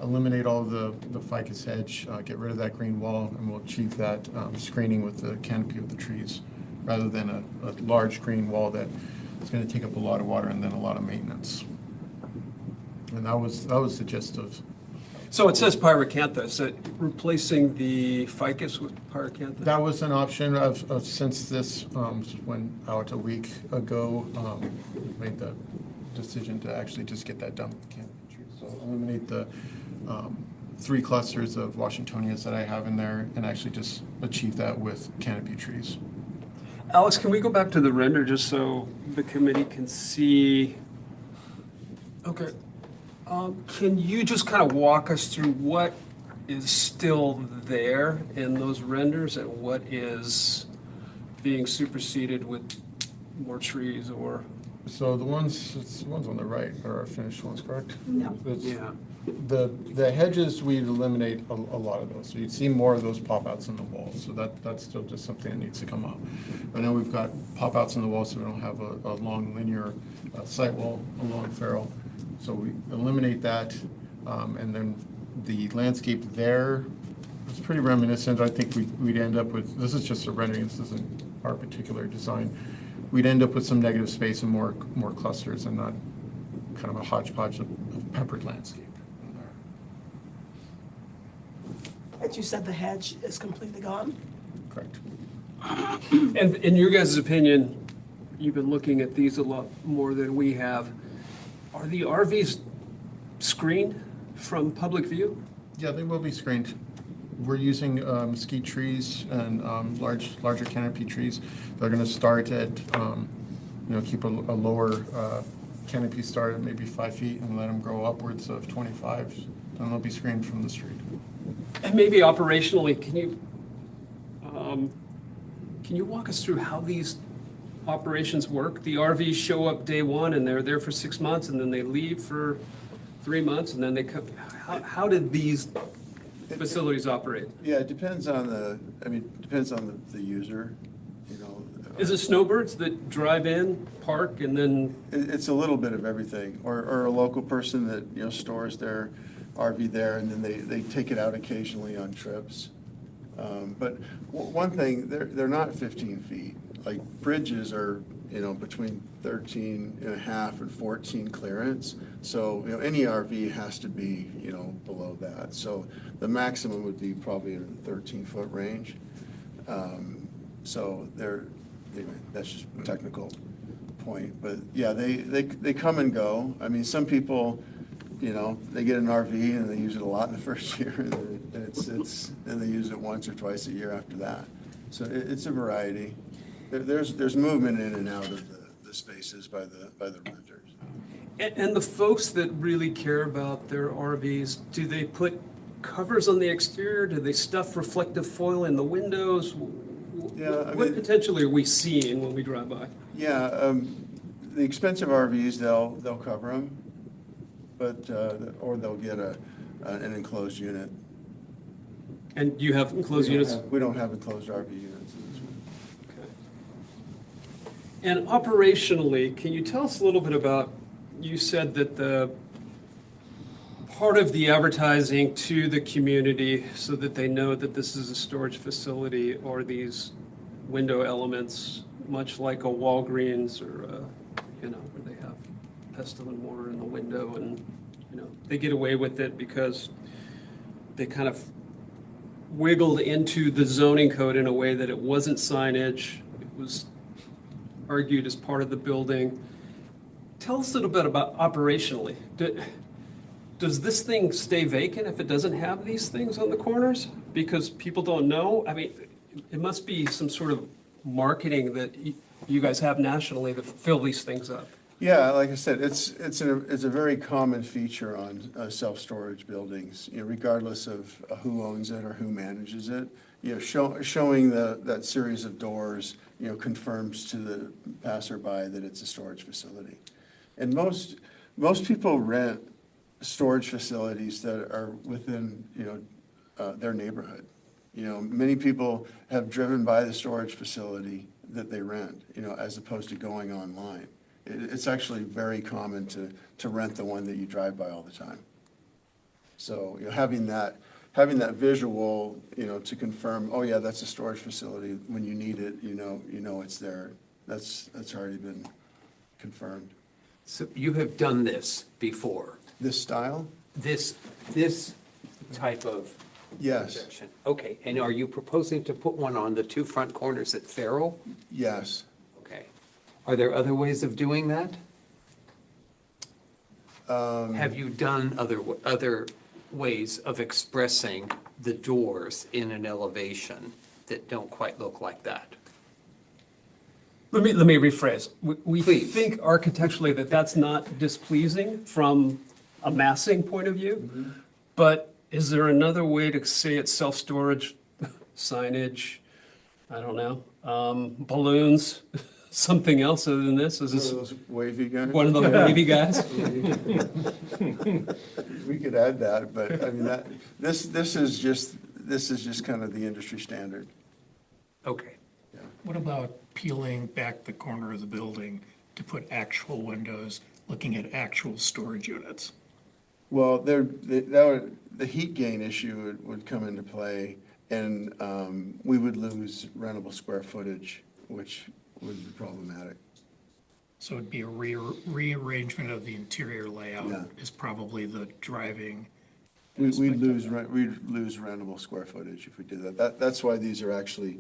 eliminate all of the ficus hedge, get rid of that green wall, and we'll achieve that screening with the canopy of the trees rather than a large green wall that is going to take up a lot of water and then a lot of maintenance. And that was the gist of. So it says pyracantha. Is it replacing the ficus with pyracantha? That was an option of since this went out a week ago, we made the decision to actually just get that done with the canopy trees. So eliminate the 3 clusters of Washingtonias that I have in there and actually just achieve that with canopy trees. Alex, can we go back to the render just so the committee can see? Okay. Can you just kind of walk us through what is still there in those renders and what is being superseded with more trees or? So the ones on the right are our finished ones, correct? No. That's- Yeah. The hedges, we'd eliminate a lot of those. So you'd see more of those pop-outs in the walls. So that's still just something that needs to come up. I know we've got pop-outs in the walls, so we don't have a long linear site wall along Farrell. So we eliminate that. And then the landscape there is pretty reminiscent. I think we'd end up with, this is just a rendering, this isn't our particular design. We'd end up with some negative space and more clusters and not kind of a hodgepodge of peppered landscape. As you said, the hedge is completely gone. Correct. And in your guys' opinion, you've been looking at these a lot more than we have. Are the RVs screened from public view? Yeah, they will be screened. We're using mesquite trees and larger canopy trees. They're going to start at, keep a lower canopy start at maybe 5 feet and let them grow upwards of 25, and they'll be screened from the street. And maybe operationally, can you walk us through how these operations work? The RVs show up day one and they're there for 6 months, and then they leave for 3 months, and then they come. How did these facilities operate? Yeah, it depends on the user, Is it snowbirds that drive in, park, and then? It's a little bit of everything, or a local person that, stores their RV there, and then they take it out occasionally on trips. But one thing, they're not 15 feet. Like, bridges are, between 13 and a half and 14 clearance. So, any RV has to be, below that. So the maximum would be probably in the 13-foot range. So that's just a technical point. But yeah, they come and go. I mean, some people, they get an RV and they use it a lot in the first year, and then they use it once or twice a year after that. So it's a variety. There's movement in and out of the spaces by the renters. And the folks that really care about their RVs, do they put covers on the exterior? Do they stuff reflective foil in the windows? Yeah, What potentially are we seeing when we drive by? Yeah, the expensive RVs, they'll cover them, but or they'll get an enclosed unit. And you have enclosed units? We don't have enclosed RV units in this one. Okay. And operationally, can you tell us a little bit about, you said that the part of the advertising to the community so that they know that this is a storage facility or these window elements, much like a Walgreens or where they have pestle and mortar in the window, and they get away with it because they kind of wiggled into the zoning code in a way that it wasn't signage. It was argued as part of the building. Tell us a little bit about operationally. Does this thing stay vacant if it doesn't have these things on the corners? Because people don't know? I mean, it must be some sort of marketing that you guys have nationally to fill these things up. Yeah, like I said, it's a very common feature on self-storage buildings, regardless of who owns it or who manages it. Showing that series of doors, confirms to the passerby that it's a storage facility. And most people rent storage facilities that are within, their neighborhood. Many people have driven by the storage facility that they rent, as opposed to going online. It's actually very common to rent the one that you drive by all the time. So, having that visual, to confirm, oh yeah, that's a storage facility. When you need it, it's there. That's already been confirmed. So you have done this before? This style? This type of Yes. projection? Okay, and are you proposing to put one on the two front corners at Farrell? Yes. Okay. Are there other ways of doing that? Have you done other ways of expressing the doors in an elevation that don't quite look like that? Let me rephrase. We Please. think architecturally that that's not displeasing from a massing point of view, but is there another way to say it's self-storage, signage, I don't know, balloons, something else other than this? Is One this of those wavy guys? one of those wavy guys? We could add that, but I mean, this is just kind of the industry standard. Okay. What about peeling back the corner of the building to put actual windows, looking at actual storage units? Well, the heat gain issue would come into play, and we would lose rentable square footage, which would be problematic. So it'd be a rearrangement of the interior layout Yeah. is probably the driving. We'd aspect of lose, that. we'd lose rentable square footage if we did that. That's why these are actually,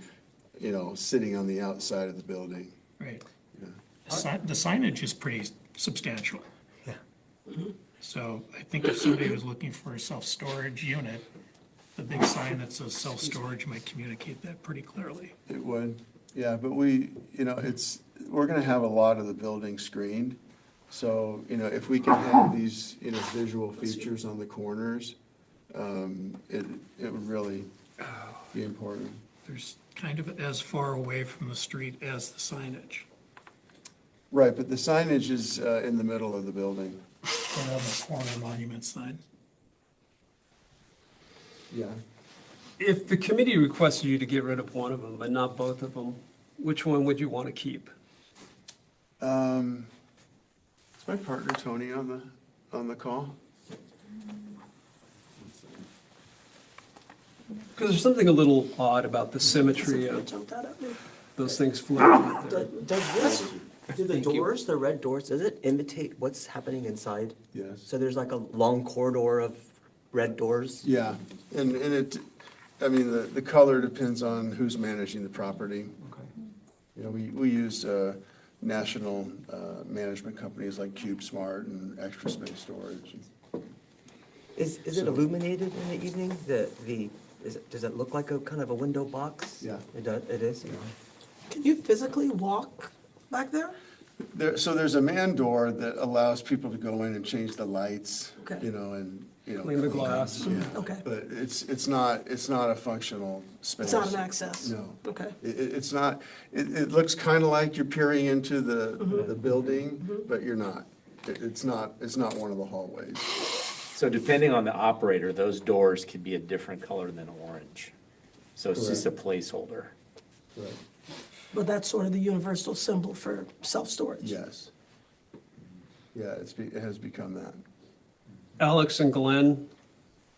sitting on the outside of the building. Right. Yeah. The signage is pretty substantial. Yeah. So I think if somebody was looking for a self-storage unit, the big sign that says self-storage might communicate that pretty clearly. It would, yeah, but we're gonna have a lot of the building screened. So, if we can have these, visual features on the corners, it would really be important. There's kind of as far away from the street as the signage. Right, but the signage is in the middle of the building. And on the corner monument sign. Yeah. If the committee requested you to get rid of one of them, but not both of them, which one would you want to keep? Is my partner Tony on the call? Because there's something a little odd about the symmetry of Jumped out at me. those things floating there. Does this, do the doors, the red doors, does it imitate what's happening inside? Yes. So there's like a long corridor of red doors? Yeah, and the color depends on who's managing the property. Okay. We use national management companies like CubeSmart and Extra Space Storage. Is it illuminated in the evening? Does it look like a kind of a window box? Yeah. It is? Can you physically walk back there? So there's a man door that allows people to go in and change the lights, Okay. Clean the glass. Yeah. Okay. But it's not a functional space. It's not an access? No. Okay. It's not, it looks kind of like you're peering into the building, but you're not. It's not one of the hallways. So depending on the operator, those doors could be a different color than orange. So it's just a placeholder. Right. But that's sort of the universal symbol for self-storage? Yes. Yeah, it has become that. Alex and Glenn,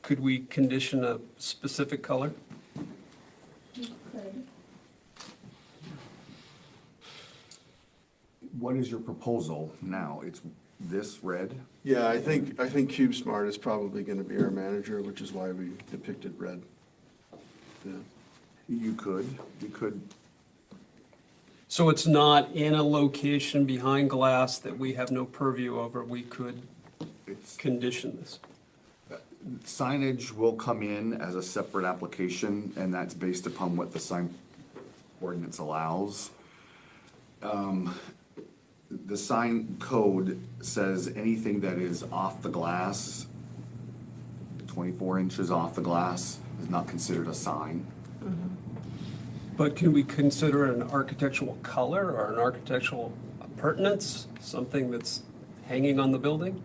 could we condition a specific color? You could. What is your proposal now? It's this red? Yeah, I think CubeSmart is probably gonna be our manager, which is why we depicted red. Yeah. You could. So it's not in a location behind glass that we have no purview over, we could It's condition this. Signage will come in as a separate application, and that's based upon what the sign ordinance allows. The sign code says anything that is off the glass, 24 inches off the glass, is not considered a sign. But can we consider it an architectural color or an architectural appurtenance, something that's hanging on the building?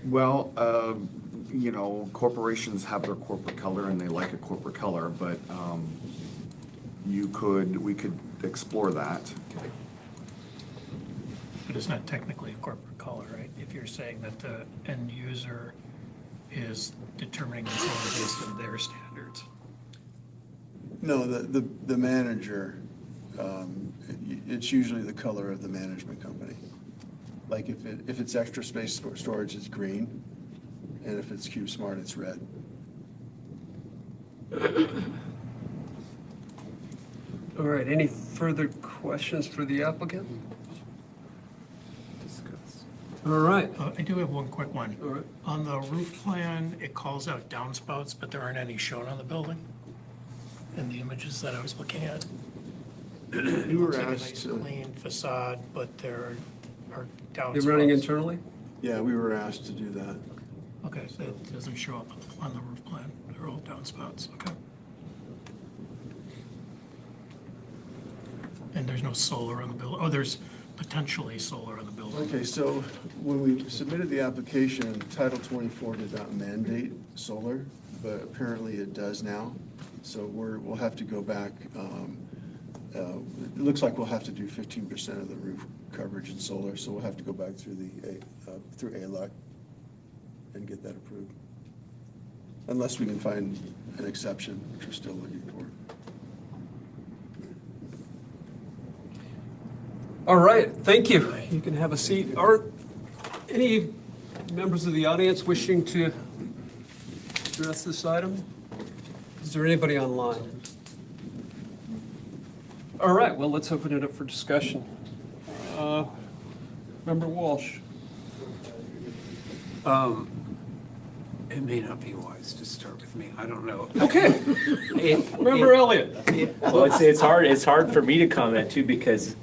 Well, corporations have their corporate color and they like a corporate color, but we could explore that. But it's not technically a corporate color, right? If you're saying that the end user is determining the color based on their standards. No, the manager, it's usually the color of the management company. Like if it's Extra Space Storage, it's green, and if it's CubeSmart, it's red. All right, any further questions for the applicant? All right. I do have one quick one. All right. On the roof plan, it calls out downspouts, but there aren't any shown on the building in the images that I was looking at. It We were looks like a asked nice to- clean facade, but there are downspouts. You're running internally? Yeah, we were asked to do that. Okay, so it doesn't show up on the roof plan. They're all downspouts, okay. And there's no solar on the building, oh, there's potentially solar on the building. Okay, so when we submitted the application, Title 24 did not mandate solar, but apparently it does now. So we'll have to go back. It looks like we'll have to do 15% of the roof coverage in solar, so we'll have to go back through through ALUC and get that approved. Unless we can find an exception, which we're still looking for. All right, thank you. You can have a seat. Are any members of the audience wishing to address this item? Is there anybody online? All right, well, let's open it up for discussion. Member Walsh. It may not be wise to start with me, I don't know. Okay. Member Elliott. Well, it's hard for me to comment too, because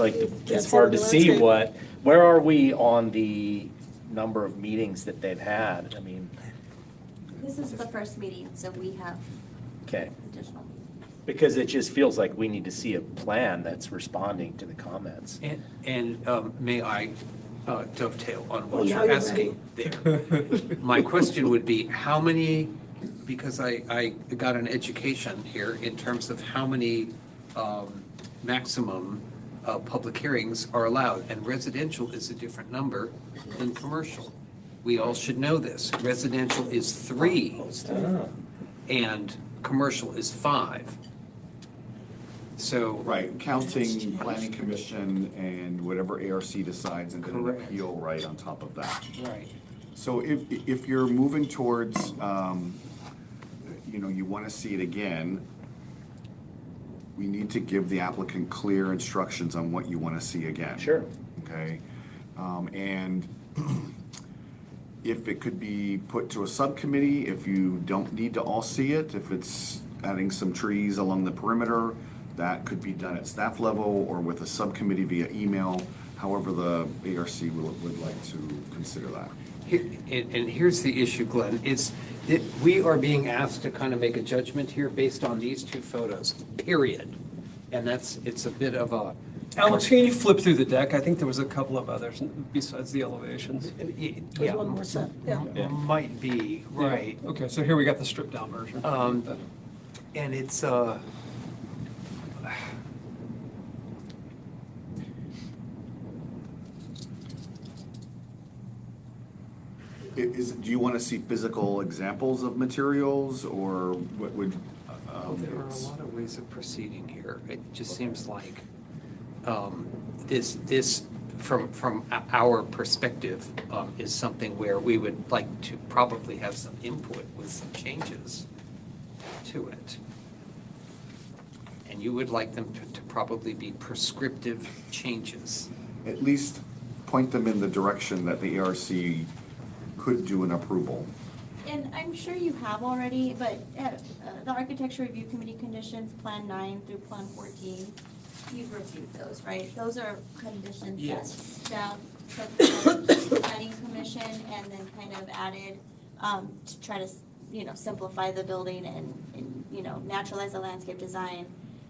it's hard to see where are we on the number of meetings that they've had? I mean, This is the first meeting, so we have okay. additional meetings. Because it just feels like we need to see a plan that's responding to the comments. And may I dovetail on what now you're you're asking there? My question would be, how many, because I got an education here in terms of how many maximum public hearings are allowed, and residential is a different number than commercial. We all should know this. Residential is 3, and commercial is 5. So. Right, counting planning commission and whatever ARC decides, and then an Correct. appeal right on top of that. Right. So if you're moving towards, you want to see it again, we need to give the applicant clear instructions on what you want to see again. Sure. Okay? And if it could be put to a subcommittee, if you don't need to all see it, if it's adding some trees along the perimeter, that could be done at staff level or with a subcommittee via email, however the ARC would like to consider that. And here's the issue, Glenn, we are being asked to kind of make a judgment here based on these 2 photos, period. And it's a bit of a. Alex, can you flip through the deck? I think there was a couple of others besides the elevations. There's one more set, yeah. Might be, right. Yeah. Okay, so here we got the stripped down version. And it's, Do you want to see physical examples of materials, or what would? there are a lot of ways of proceeding here. It just seems like this from our perspective, is something where we would like to probably have some input with some changes to it. And you would like them to probably be prescriptive changes. At least point them in the direction that the ARC could do an approval. And I'm sure you have already, but the Architecture Review Committee conditions, Plan 9 through Plan 14, you've reviewed those, right? Those are conditions that Yes. staff took from the Planning Commission and then kind of added to try to, simplify the building and naturalize the landscape design.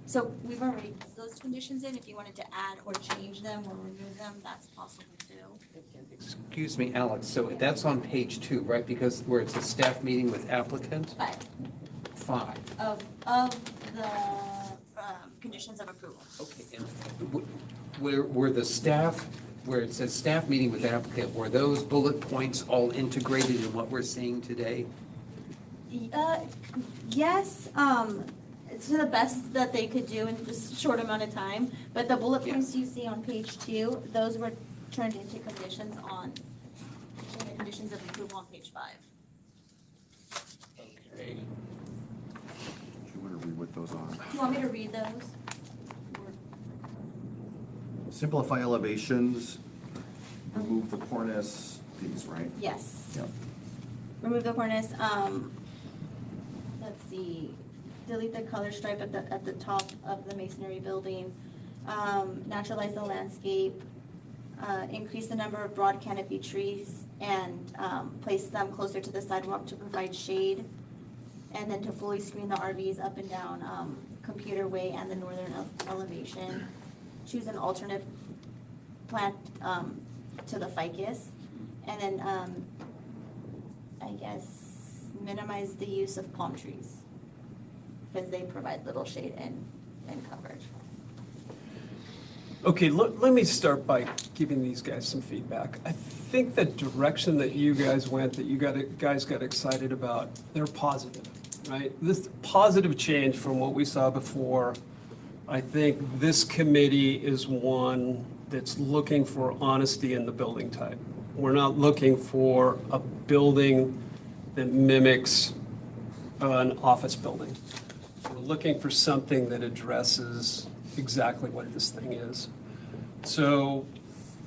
So we've already put those conditions in. If you wanted to add or change them or remove them, that's possible too. Excuse me, Alex, so that's on page 2, right? Because where it's a staff meeting with applicant? 5. Of the conditions of approval. Okay, and were the staff, where it says staff meeting with applicant, were those bullet points all integrated in what we're seeing today? Yes, to the best that they could do in this short amount of time, but the bullet points you see on page 2, those were turned into conditions in the conditions of approval on page 5. Okay. Do you want to read what those are? Do you want me to read those? Simplify elevations, remove the cornice, these, right? Yes. Yep. Remove the cornice, let's see, delete the color stripe at the top of the masonry building, naturalize the landscape, increase the number of broad canopy trees and place them closer to the sidewalk to provide shade. and then to fully screen the RVs up and down Computer Way and the northern elevation. Choose an alternate plant to the ficus, and then I guess minimize the use of palm trees because they provide little shade and coverage. Okay, let me start by giving these guys some feedback. I think the direction that you guys went, that you guys got excited about, they're positive, right? This positive change from what we saw before. I think this committee is one that's looking for honesty in the building type. We're not looking for a building that mimics an office building. We're looking for something that addresses exactly what this thing is. So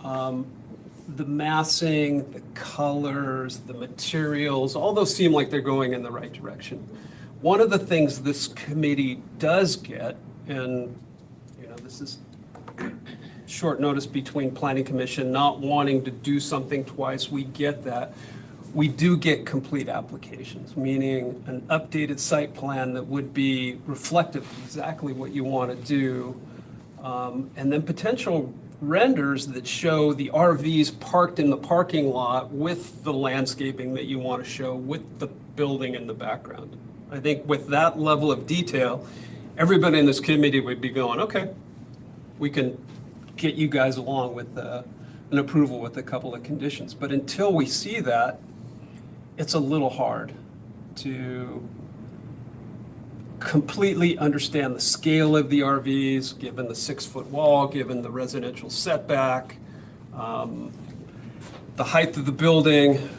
the massing, the colors, the materials, all those seem like they're going in the right direction. One of the things this committee does get, and this is short notice between Planning Commission not wanting to do something twice, we get that. We do get complete applications, meaning an updated site plan that would be reflective of exactly what you want to do. And then potential renders that show the RVs parked in the parking lot with the landscaping that you want to show with the building in the background. I think with that level of detail, everybody in this committee would be going, okay, we can get you guys along with an approval with a couple of conditions. But until we see that, it's a little hard to completely understand the scale of the RVs, given the 6-foot wall, given the residential setback, the height of the building,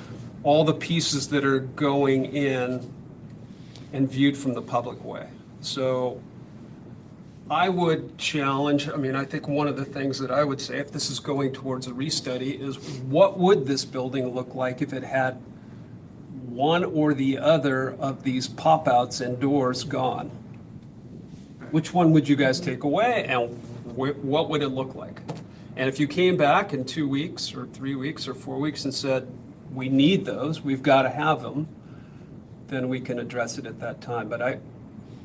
all the pieces that are going in and viewed from the public way. So I would challenge, I think one of the things that I would say, if this is going towards a restudy, is what would this building look like if it had one or the other of these pop-outs and doors gone? Which one would you guys take away, and what would it look like? And if you came back in 2 weeks or 3 weeks or 4 weeks and said, we need those, we've got to have them, then we can address it at that time. But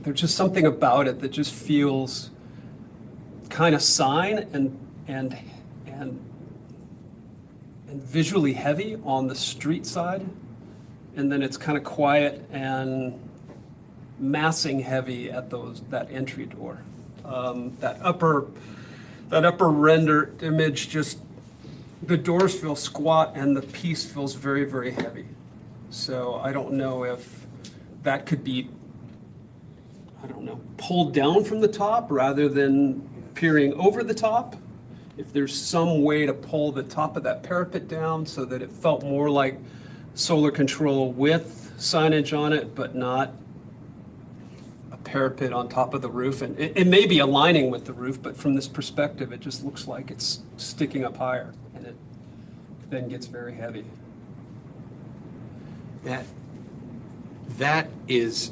there's just something about it that just feels kind of sign and visually heavy on the street side. And then it's kind of quiet and massing heavy at that entry door. That upper render image, just the doors feel squat and the piece feels very, very heavy. So I don't know if that could be, pulled down from the top rather than peering over the top. If there's some way to pull the top of that parapet down so that it felt more like solar control with signage on it, but not a parapet on top of the roof. And it may be aligning with the roof, but from this perspective, it just looks like it's sticking up higher, and it then gets very heavy. That is,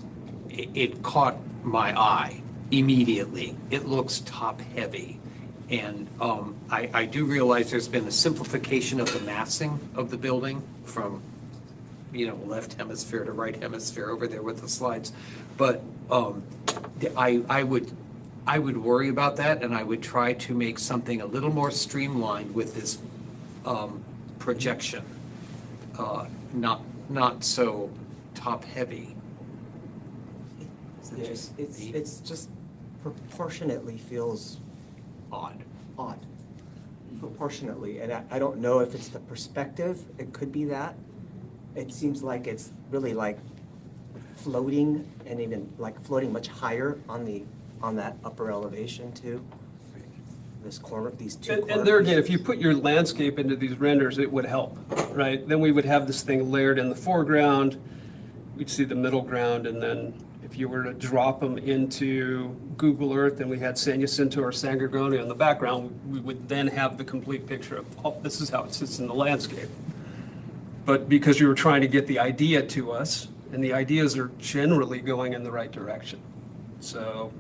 it caught my eye immediately. It looks top heavy. And I do realize there's been a simplification of the massing of the building from left hemisphere to right hemisphere over there with the slides. But I would worry about that, and I would try to make something a little more streamlined with this projection, not so top heavy. Yes, it's just proportionately feels odd. Proportionately, and I don't know if it's the perspective. It could be that. It seems like it's really like floating, and even like floating much higher on that upper elevation too. This corner, these two corners. And there again, if you put your landscape into these renders, it would help, right? Then we would have this thing layered in the foreground. We'd see the middle ground, and then if you were to drop them into Google Earth and we had San Jacinto or San Gorgonio in the background, we would then have the complete picture of, oh, this is how it sits in the landscape. But because you were trying to get the idea to us, and the ideas are generally going in the right direction. So,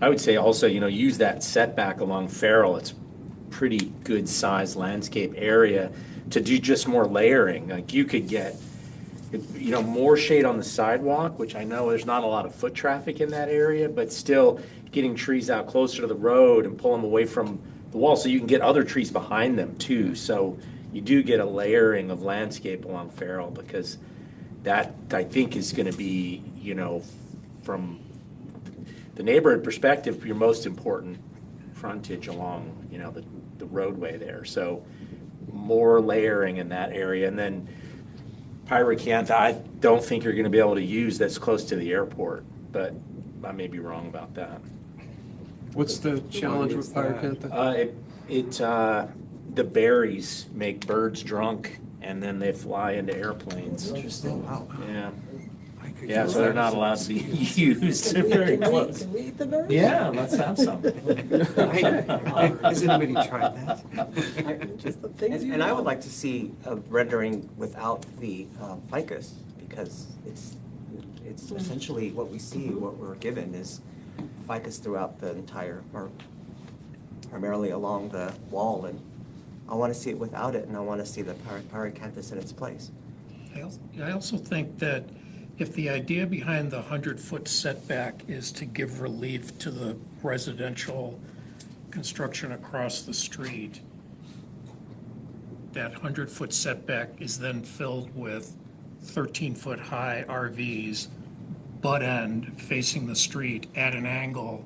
I would say also, use that setback along Farrell. It's pretty good sized landscape area to do just more layering. Like you could get, You know, more shade on the sidewalk, which I know there's not a lot of foot traffic in that area, but still getting trees out closer to the road and pull them away from the wall so you can get other trees behind them too. So you do get a layering of landscape along Farrell, because that, I think, is going to be, you know, from the neighborhood perspective, your most important frontage along, you know, the roadway there. So more layering in that area. And then pyracantha, I don't think you're going to be able to use that's close to the airport, but I may be wrong about that. What's the challenge What with is that? pyracantha? The berries make birds drunk, and then they fly into airplanes. Interesting. Wow. Yeah. I could Yeah, use so they're that. not allowed to be used. They're very close. Can we eat the berries? Yeah, let's have some. Has anybody tried that? Just the things you And I would know. like to see a rendering without the ficus, because it's essentially what we see, what we're given is ficus throughout the entire, or primarily along the wall, and I want to see it without it, and I want to see the pyracantha in its place. I also think that if the idea behind the 100-foot setback is to give relief to the residential construction across the street, that 100-foot setback is then filled with 13-foot high RVs, butt end facing the street at an angle.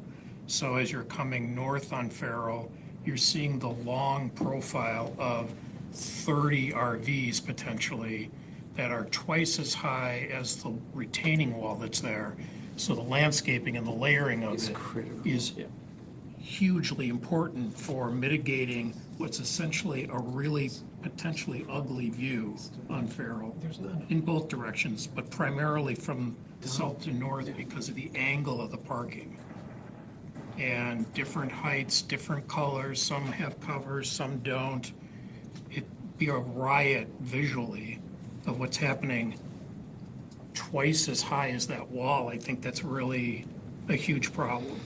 So as you're coming north on Farrell, you're seeing the long profile of 30 RVs potentially that are twice as high as the retaining wall that's there. So the landscaping and the layering of It's it critical. is hugely important for mitigating what's essentially a really potentially ugly view on Farrell in both directions, but primarily from south to north because of the angle of the parking. And different heights, different colors, some have covers, some don't. It'd be a riot visually of what's happening twice as high as that wall. I think that's really a huge problem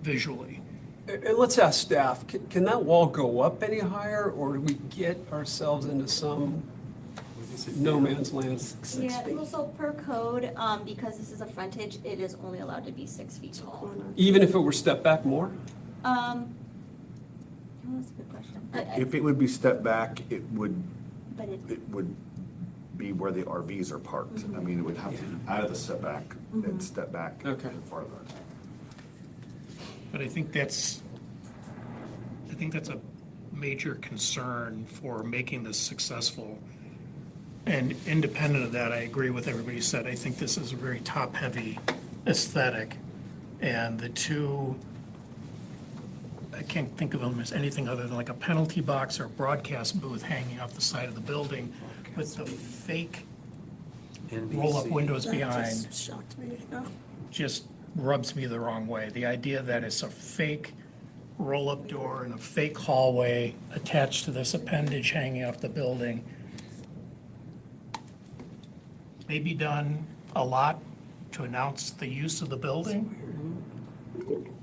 visually. And let's ask staff, can that wall go up any higher, or do we get ourselves into some no man's land? Yeah, well, so per code, because this is a frontage, it is only allowed to be 6 feet tall. Even if it were stepped back more? Oh, that's a good question. If it would be stepped back, it would But it, be where the RVs are parked. I mean, it would have to be out of the setback and step back Okay. farther. But I think that's a major concern for making this successful. And independent of that, I agree with everybody who said, I think this is a very top-heavy aesthetic. And the two, I can't think of them as anything other than like a penalty box or broadcast booth hanging off the side of the building with the fake roll-up windows That behind. just shocked me, yeah. Just rubs me the wrong way. The idea that it's a fake roll-up door and a fake hallway attached to this appendage hanging off the building may be done a lot to announce the use of the building,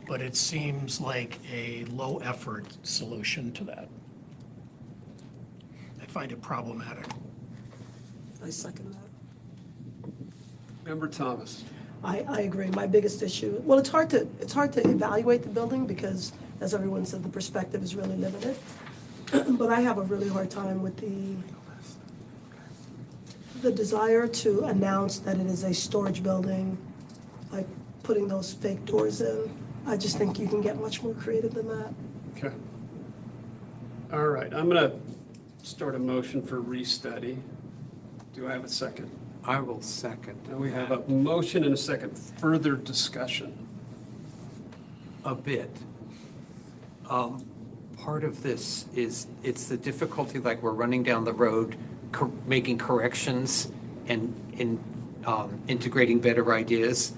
but it seems like a low-effort solution to that. I find it problematic. I second that. Member Thomas? I agree. My biggest issue, well, it's hard to evaluate the building because, as everyone said, the perspective is really limited. But I have a really hard time with the desire to announce that it is a storage building, like putting those fake doors in. I just think you can get much more creative than that. Okay. All right, I'm going to start a motion for restudy. Do I have a second? I will second. Now we have a motion and a second. Further discussion. A bit. Part of this is, it's the difficulty, like we're running down the road, making corrections and integrating better ideas,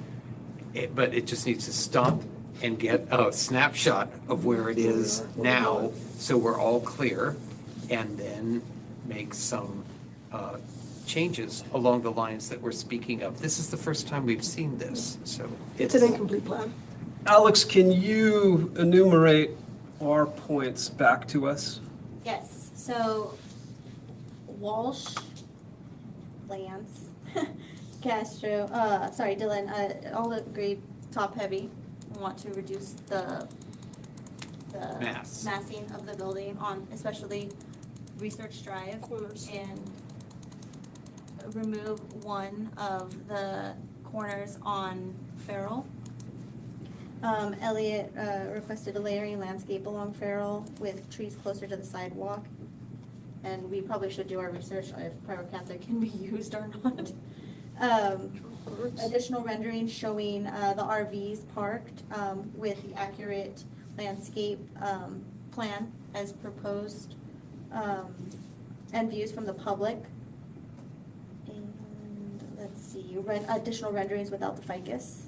but it just needs to stop and get a snapshot of where it is now, so we're all clear, and then make some changes along the lines that we're speaking of. This is the first time we've seen this, so. It's an incomplete plan. Alex, can you enumerate our points back to us? yes, so Walsh Lance, Castro, Dylan, all agreed top heavy. We want to reduce the Mass. massing of the building on, especially Research Drive, and remove one of the corners on Farrell. Elliot requested a layering landscape along Farrell with trees closer to the sidewalk. And we probably should do our research if pyrocantha can be used or not. Additional renderings showing the RVs parked with the accurate landscape plan as proposed, and views from the public. And let's see, additional renderings without the ficus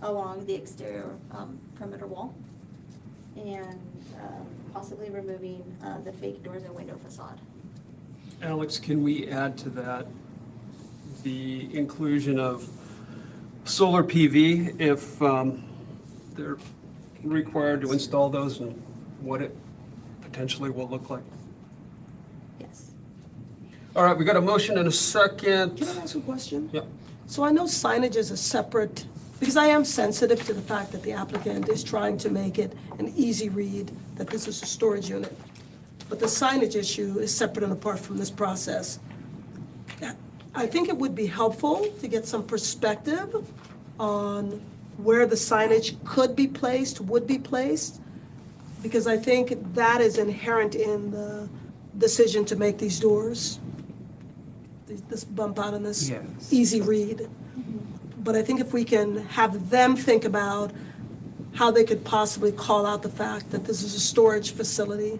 along the exterior perimeter wall, and possibly removing the fake doors and window facade. Alex, can we add to that the inclusion of solar PV if they're required to install those, and what it potentially will look like? Yes. All right, we got a motion and a second. Can I ask a question? Yep. So I know signage is a separate, because I am sensitive to the fact that the applicant is trying to make it an easy read, that this is a storage unit. But the signage issue is separate and apart from this process. I think it would be helpful to get some perspective on where the signage could be placed, would be placed, because I think that is inherent in the decision to make these doors, this bump out and this Yes. easy read. But I think if we can have them think about how they could possibly call out the fact that this is a storage facility.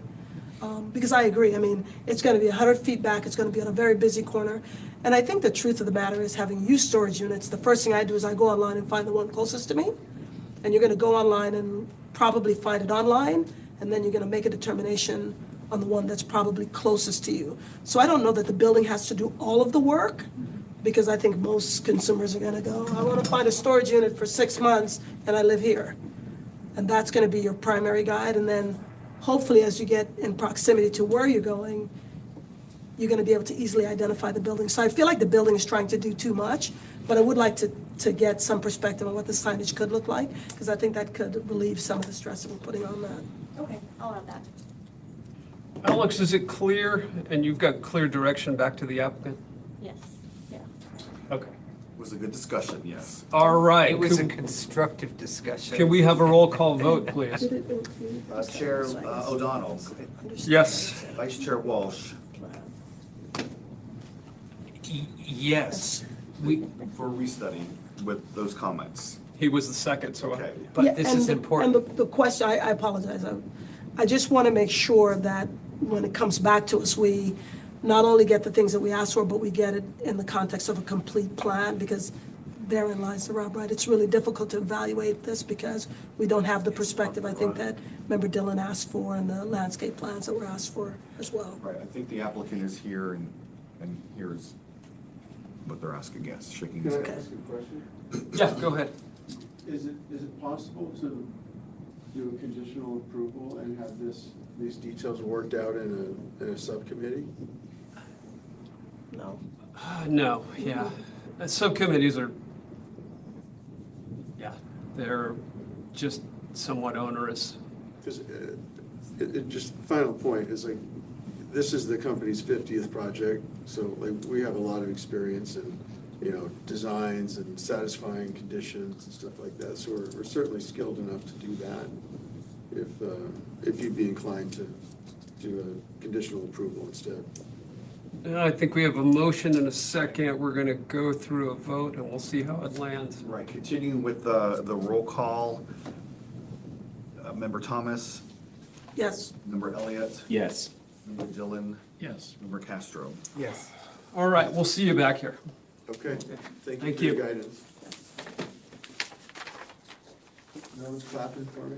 Because I agree, I mean, it's gonna be 100 feet back, it's gonna be on a very busy corner. And I think the truth of the matter is, having used storage units, the first thing I do is I go online and find the one closest to me. And you're gonna go online and probably find it online, and then you're gonna make a determination on the one that's probably closest to you. So I don't know that the building has to do all of the work, because I think most consumers are gonna go, I wanna find a storage unit for 6 months, and I live here. And that's gonna be your primary guide, and then hopefully as you get in proximity to where you're going, you're gonna be able to easily identify the building. So I feel like the building is trying to do too much, but I would like to get some perspective on what the signage could look like, because I think that could relieve some of the stress that we're putting on that. Okay, I'll add that. Alex, is it clear, and you've got clear direction back to the applicant? Yes, yeah. Okay. It was a good discussion, yes. All right. It was a Can- constructive discussion. Can we have a roll call vote, please? Did it include Chair O'Donnell, Yes. Vice Chair Walsh, Yes, for restudy with those comments. He was the second, so. Okay. Yeah, but this and is the- important. And the question, I apologize, I just want to make sure that when it comes back to us, we not only get the things that we asked for, but we get it in the context of a complete plan, because therein lies the rub, right? It's really difficult to evaluate this because we don't have the perspective, I think, that Member Dillon asked for, and the landscape plans that were asked for as well. Right, I think the applicant is here and here's what they're asking, yes, shaking his Can I head. ask a question? Yeah, go ahead. Is it possible to do a conditional approval and have these details worked out in a subcommittee? No. No, yeah. Subcommittees are, yeah, they're just somewhat onerous. Because just final point is like, this is the company's 50th project, so like we have a lot of experience in, designs and satisfying conditions and stuff like that. So we're certainly skilled enough to do that. If you'd be inclined to do a conditional approval instead. I think we have a motion and a second. We're going to go through a vote and we'll see how it lands. Right, continuing with the roll call, Member Thomas, Yes. Member Elliott, Yes. Member Dillon, Yes. Member Castro. Yes. All right, we'll see you back here. Okay, thank you Thank for your you. guidance. No one's clapping for me?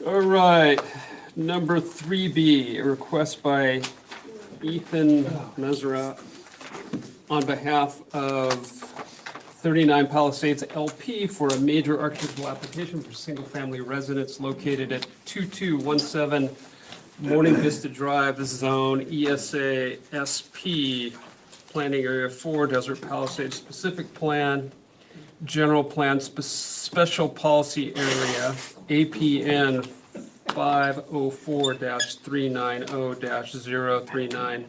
All right, number 3B, a request by Ethan Mesra on behalf of 39 Palisades LP for a major architectural application for single-family residence located at 2217 Morning Vista Drive Zone, ESA SP, Planning Area 4, Desert Palisades Specific Plan, General Plan Special Policy Area, APN 504-390-039,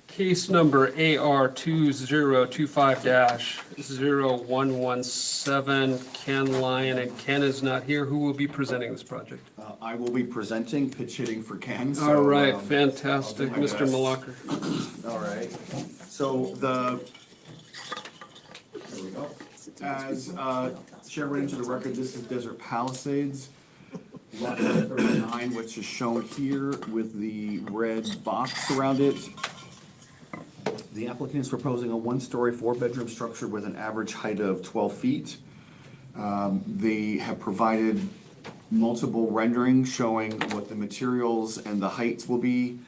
case number AR 2025-0117, Ken Lyon, and Ken is not here. Who will be presenting this project? I will be presenting, pitch hitting for Ken. All right, I'll fantastic, do my Mr. best. Malaker. All right, so there we go. As Chair read into the record, this is Desert Palisades, lot 39, which is shown here with the red box around it. The applicant is proposing a one-story, four-bedroom structure with an average height of 12 feet. They have provided multiple renderings showing what the materials and the heights will be.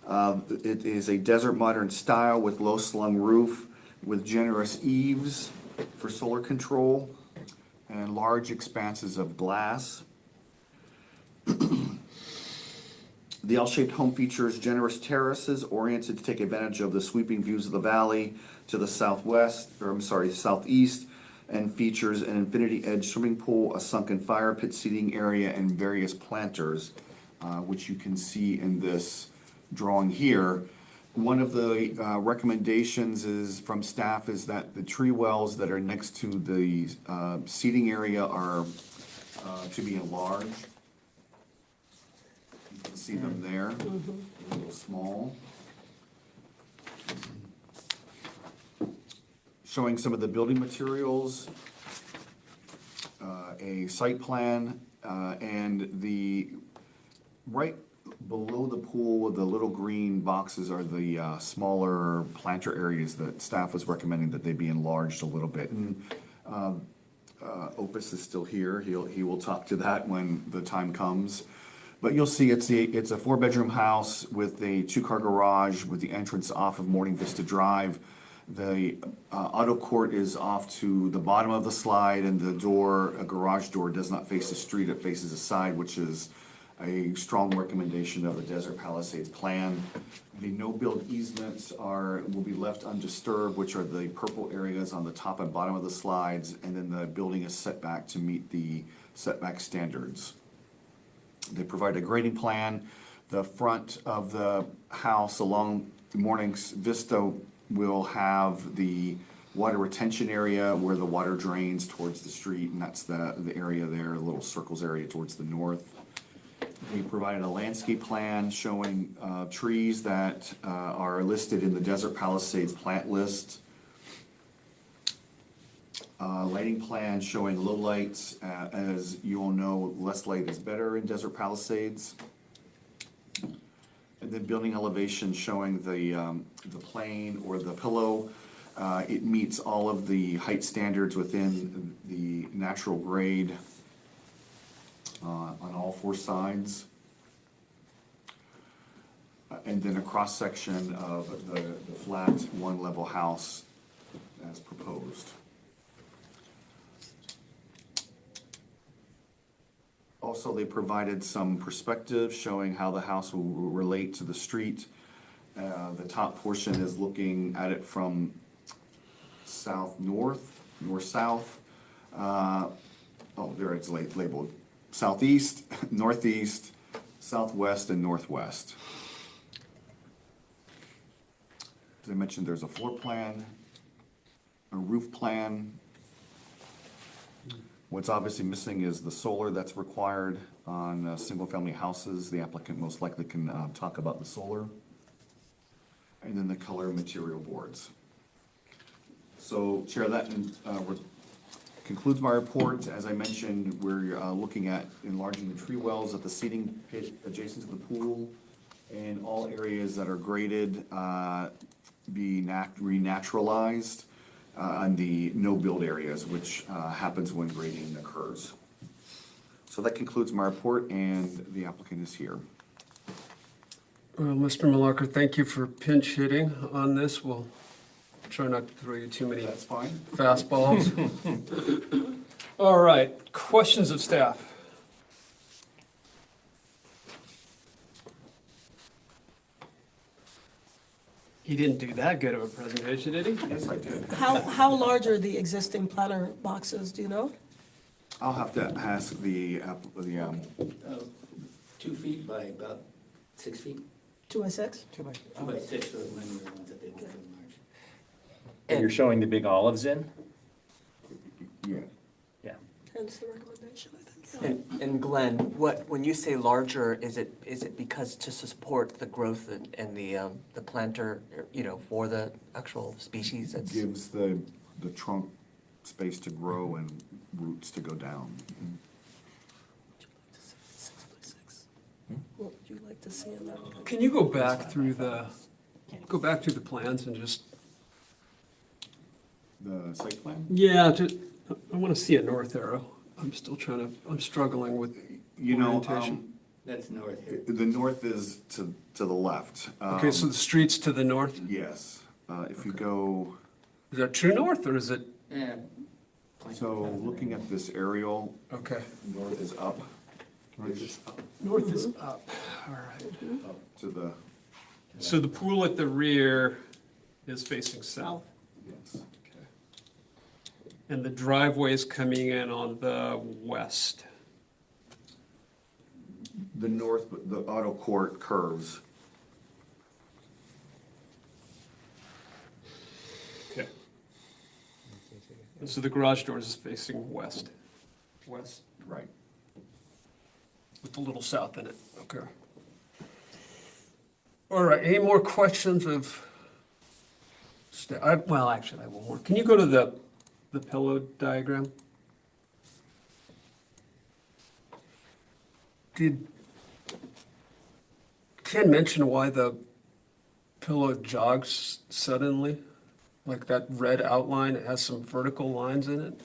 It is a desert modern style with low slung roof with generous eaves for solar control and large expanses of glass. The L-shaped home features generous terraces oriented to take advantage of the sweeping views of the valley to the southeast, and features an infinity edge swimming pool, a sunken fire pit seating area, and various planters, which you can see in this drawing here. One of the recommendations from staff is that the tree wells that are next to the seating area are to be enlarged. You can see them there, a little small. Showing some of the building materials, a site plan, and the right below the pool, the little green boxes are the smaller planter areas that staff was recommending that they be enlarged a little bit. And Opus is still here. He will talk to that when the time comes. But you'll see it's a four-bedroom house with a two-car garage with the entrance off of Morning Vista Drive. The auto court is off to the bottom of the slide, and the door, a garage door, does not face the street, it faces the side, which is a strong recommendation of the Desert Palisades plan. The no-build easements will be left undisturbed, which are the purple areas on the top and bottom of the slides, and then the building is set back to meet the setback standards. They provide a grading plan. The front of the house along Morning Vista will have the water retention area where the water drains towards the street, and that's the area there, a little circles area towards the north. We provided a landscape plan showing trees that are listed in the Desert Palisades plant list. Lighting plan showing low lights. As you all know, less light is better in Desert Palisades. And then building elevation showing the plane or the pillow. It meets all of the height standards within the natural grade on all four sides. And then a cross section of the flat one level house as proposed. Also, they provided some perspective showing how the house will relate to the street. The top portion is looking at it from north-south. There it's labeled southeast, northeast, southwest, and northwest. As I mentioned, there's a floor plan, a roof plan. What's obviously missing is the solar that's required on single-family houses. The applicant most likely can talk about the solar. And then the color material boards. So, Chair, that concludes my report. As I mentioned, we're looking at enlarging the tree wells at the seating pit adjacent to the pool, and all areas that are graded be renaturalized. On the no-build areas, which happens when grading occurs. So that concludes my report, and the applicant is here. Well, Mr. Malaker, thank you for pinch hitting on this. We'll try not to throw you too many That's fine. fastballs. All right, questions of staff? He didn't do that good of a presentation, did he? Yes, I did. How large are the existing planter boxes, do you know? I'll have to ask the, 2 feet by about 6 feet. 2 by 6? 2 by 6 are the linear ones that they look pretty large. And you're showing the big olives in? yeah. Yeah. Hence the recommendation, I think. Yeah. And Glenn, when you say larger, is it because to support the growth and the planter, for the actual species? It gives the trunk space to grow and roots to go down. What would you like to see in that? Can you go back through the plans and just, The site plan? yeah, I want to see a north arrow. I'm struggling with orientation. That's north here. The north is to the left. Okay, so the street's to the north? Yes. If you go, Is that true north, or is it, Yeah. so looking at this aerial, okay, north is up. North is north is up, all right. up to the, So the pool at the rear is facing south? yes. Okay. And the driveway's coming in on the west? The north, the auto court curves. Okay. And so the garage doors is facing west? West? Right. With a little south in it, okay. All right, any more questions of, well, actually, I have one more. Can you go to the pillow diagram? Did Ken mention why the pillow jogs suddenly? Like that red outline, it has some vertical lines in it?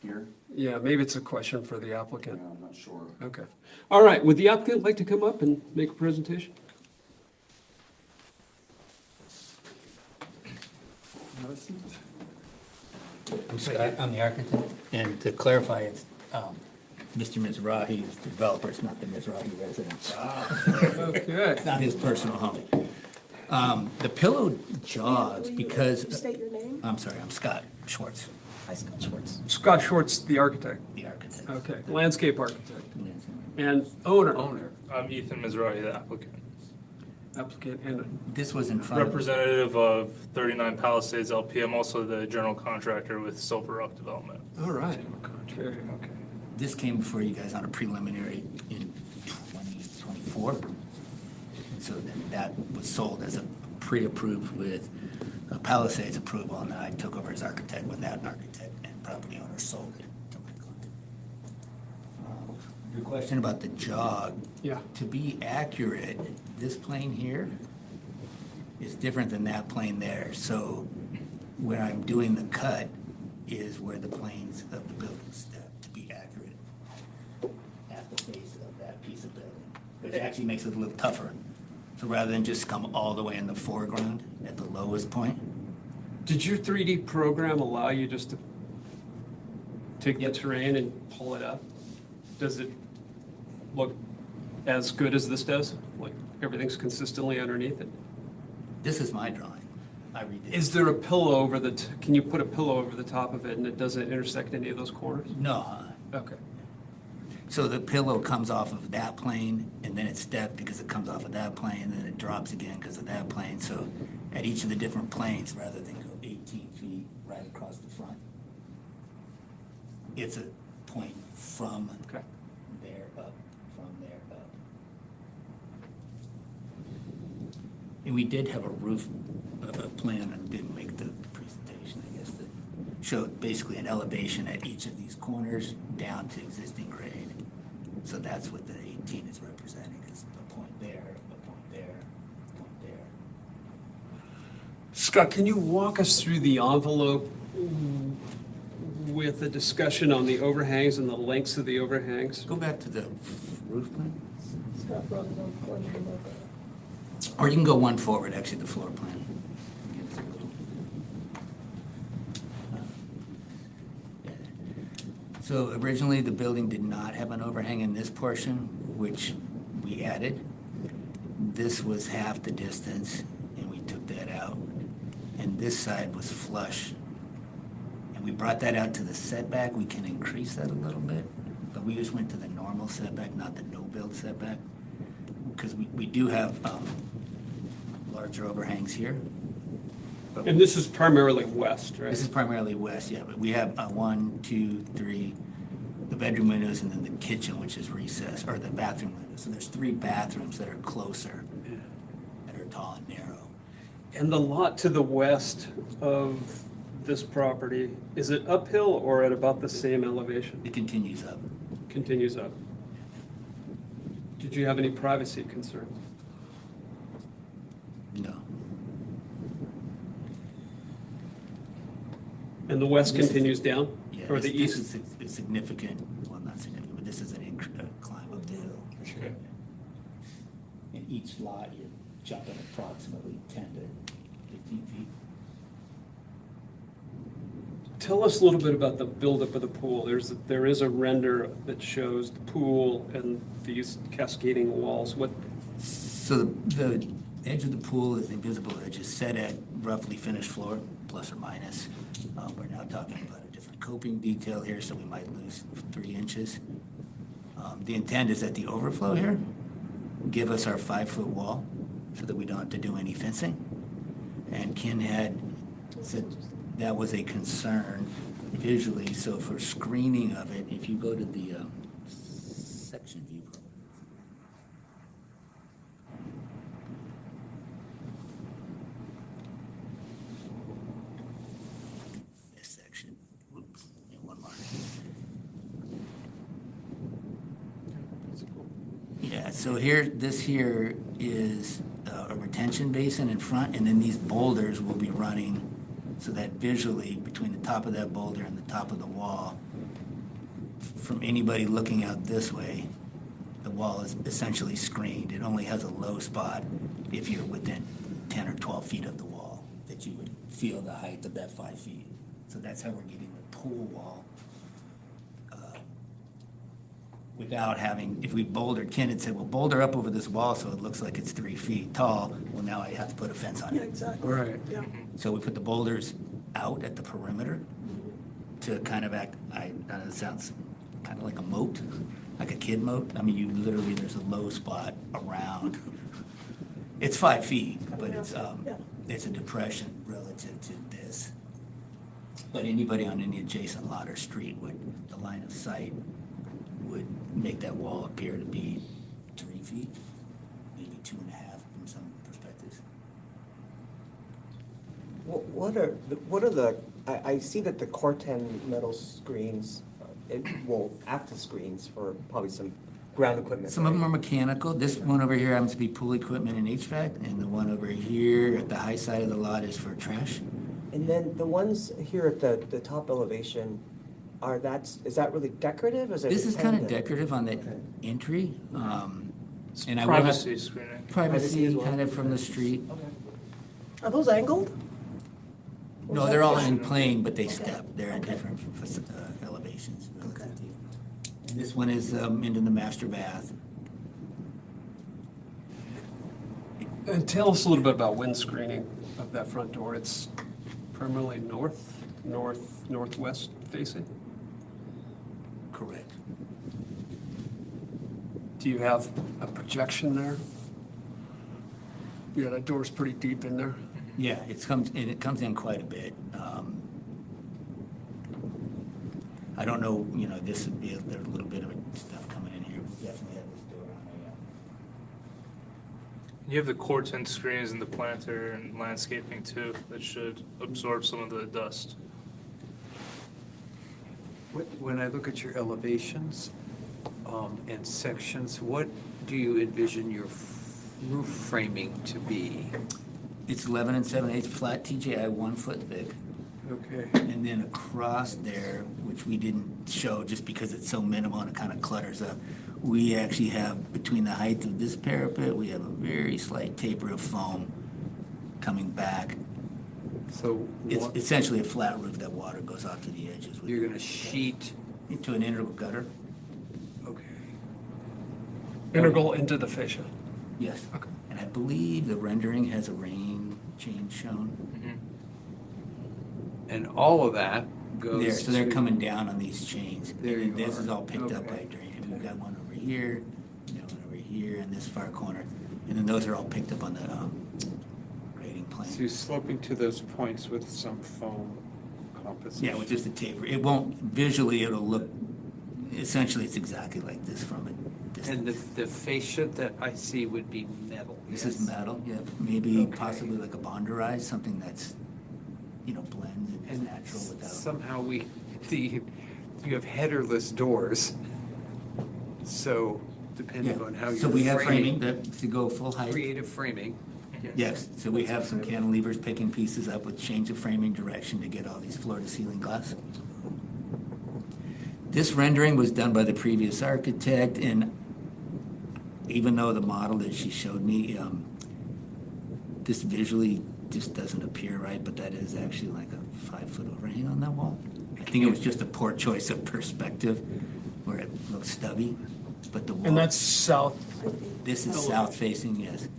Here? Yeah, maybe it's a question for the Yeah, applicant. I'm not sure. Okay. All right, would the applicant like to come up and make a presentation? I'm Scott, I'm the architect, and to clarify, it's Mr. Mizrahi, the developer, it's not the Mizrahi residence. Okay. It's not his personal home. The pillow jogs because, State your name. I'm sorry, I'm Scott Schwartz, Hi, Scott Schwartz. Scott Schwartz, the architect. the architect. Okay, landscape architect. And owner. I'm Ethan Mizrahi, the applicant. Applicant and, This was in front of, Representative of 39 Palisades LP. I'm also the general contractor with Silver Rock Development. all right. Okay. this came before you guys on a preliminary in 2024. And so then that was sold as a pre-approved with Palisades approval, and then I took over as architect when that architect and property owner sold it to my client. Your question about the jog. Yeah. To be accurate, this plane here is different than that plane there. So where I'm doing the cut is where the planes of the building step, to be accurate at the base of that piece of building, which actually makes it a little tougher. So rather than just come all the way in the foreground at the lowest point. Did your 3D program allow you just to take the terrain and pull it up? Does it look as good as this does? Like everything's consistently underneath it? This is my drawing. I redid it. Is there a pillow over can you put a pillow over the top of it and it doesn't intersect any of those corners? No. Okay. So the pillow comes off of that plane, and then it's stepped because it comes off of that plane, and then it drops again because of that plane. So at each of the different planes, rather than go 18 feet right across the front, it's a point from there up, from there up. And we did have a roof plan, and didn't make the presentation, I guess, that showed basically an elevation at each of these corners down to existing grade. So that's what the 18 is representing, is a point there, a point there, a point there. Scott, can you walk us through the envelope with a discussion on the overhangs and the lengths of the overhangs? Go back to the roof plan. Scott brought it up, according to the- Or you can go one forward, actually, the floor plan. So originally, the building did not have an overhang in this portion, which we added. This was half the distance, took that out. And this side was flush. And we brought that out to the setback. We can increase that a little bit, but we just went to the normal setback, not the no-build setback. Because we do have larger overhangs here. But And this is primarily west, right? this is primarily west, yeah, but we have 1, 2, 3, the bedroom windows, and then the kitchen, which is recessed, or the bathroom windows. So there's 3 bathrooms that are closer, that are tall and narrow. And the lot to the west of this property, is it uphill or at about the same elevation? It continues up. Continues up. Did you have any privacy concerns? No. And the west This- continues down? Yeah, Or the this east? is a significant, well, not significant, but this is an climb up the hill, for sure. Okay. In each lot, you're jumping approximately 10 to 15 feet. Tell us a little bit about the buildup of the pool. There is a render that shows the pool and these cascading walls. What, So the edge of the pool is the invisible edge, is set at roughly finished floor, plus or minus. We're now talking about a different coping detail here, so we might lose 3 inches. The intent is that the overflow here give us our 5-foot wall so that we don't have to do any fencing. And Ken had said that was a concern visually, so for screening of it, if you go to the section view. This section, whoops, and one more. Yeah, so this here is a retention basin in front, and then these boulders will be running so that visually, between the top of that boulder and the top of the wall, from anybody looking out this way, the wall is essentially screened. It only has a low spot if you're within 10 or 12 feet of the wall, that you would feel the height of that 5 feet. So that's how we're getting the pool wall without having, if we bouldered, Ken had said, well, boulder up over this wall so it looks like it's 3 feet tall. Well, now I have to put a fence on Yeah, it. exactly. Right. Yeah. So we put the boulders out at the perimeter to kind of act, I know it sounds kind of like a moat, like a kid moat. I mean, you literally, there's a low spot around. It's 5 feet, but it's a depression relative to this. But anybody on any adjacent lot or street would, the line of sight would make that wall appear to be 3 feet, maybe 2.5 from some perspectives. What are the, I see that the Corten metal screens, it will act as screens for probably some ground equipment. Some of them right? are mechanical. This one over here happens to be pool equipment and HVAC, and the one over here at the high side of the lot is for trash. And then the ones here at the top elevation, is that really decorative? Is it This is kind of intended? decorative on the entry. And I will have Privacy screening. Privacy as privacy well. kind of from the street. Are those angled? No, they're all in plane, but they step. They're in different elevations. Okay. And this one is into the master bath. and tell us a little bit about wind screening of that front door. It's primarily northwest facing? Correct. Do you have a projection there? Yeah, that door's pretty deep in there. Yeah, it comes in quite a bit. I don't know, this would be, there's a little bit of stuff coming in here. We definitely have this door on there. You have the Corten screens and the planter and landscaping too, that should absorb some of the dust. When I look at your elevations and sections, what do you envision your roof framing to be? It's 11 7/8 flat TJI, 1 foot thick. Okay. And then across there, which we didn't show just because it's so minimal and it kind of clutters up, we actually have, between the height of this parapet, we have a very slight taper of foam coming back. So It's essentially a flat roof that water goes off to the edges. you're going to sheet, Into an integral gutter? okay. Integral into the fascia. Yes. Okay. And I believe the rendering has a rain chain shown. And all of that goes There, so they're to- coming down on these chains. There And you this are. is all picked up by Okay. drainage. We've got one over here, one over here, and this far corner. And then those are all picked up on the grading plan. So you're sloping to those points with some foam composition. Yeah, with just a taper. It won't, visually, it'll look, essentially, it's exactly like this from a distance. And the fascia that I see would be metal. This yes? is metal, yeah, maybe Okay. possibly like a bonderized, something that's, blends and is natural without. Somehow you have headerless doors. So depending Yeah. on how you. So we have framing that to go full height. Creative framing. Yes, so we have some cantilevers picking pieces up with change of framing direction to get all these floor-to-ceiling glass. This rendering was done by the previous architect, and even though the model that she showed me, this visually just doesn't appear right, but that is actually like a 5-foot overhang on that wall. I think it was just a poor choice of perspective where it looks stubby, but the wall. And that's south. This is south facing, yes.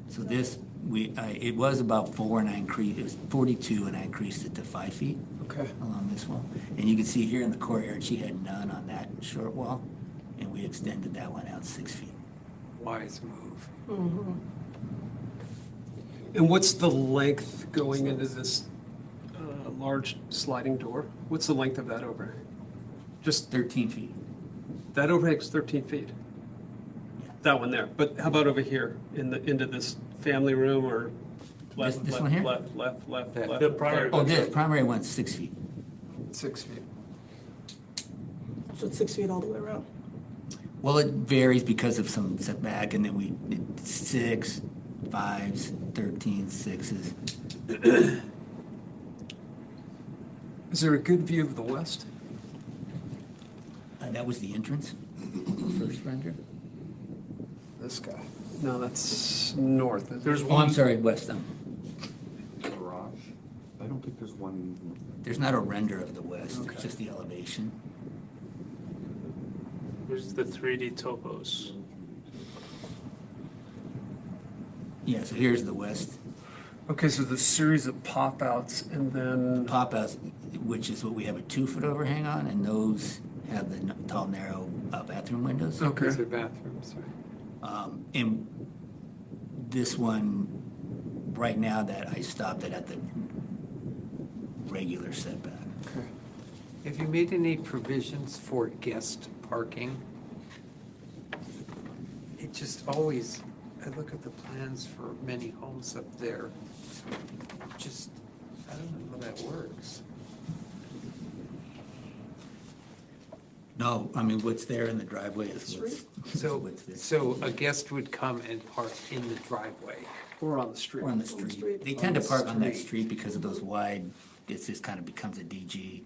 So this, it was about 4 and I increased, it was 42 and I increased it to 5 feet. Okay. Along this wall. And you can see here in the courtyard, she had none on that short wall, and we extended that one out 6 feet. Wise move. And what's the length going into this large sliding door? What's the length of that overhang? Just 13 feet. that overhang's 13 feet. That one there. But how about over here into this family room or left, This left, one here? left, left, left, That- left? The primary- Oh, this primary one's 6 feet. 6 feet. So it's 6 feet all the way around. Well, it varies because of some setback, and then we did 6, 5s, 13s, 6s. Is there a good view of the west? That was the entrance, first render. This guy. No, that's north. There's Oh, I'm sorry, west. Garage? I don't think there's one. There's not a render of the west, Okay. it's just the elevation. There's the 3D topos. Yeah, so here's the west Okay, so the series of pop outs and then. pop-outs, which is what we have a 2-foot overhang on, and those have the tall, narrow bathroom windows. Okay. These are bathrooms, right? And this one, right now, that I stopped it at the regular setback. Okay. Have you made any provisions for guest parking? It just always, I look at the plans for many homes up there, just, I don't know how that works. No, I mean, what's there in the driveway is So, what's there. so a guest would come and park in the driveway. Or on the street. Or on the street. They tend to park on that street because of those wide, it just kind of becomes a DG.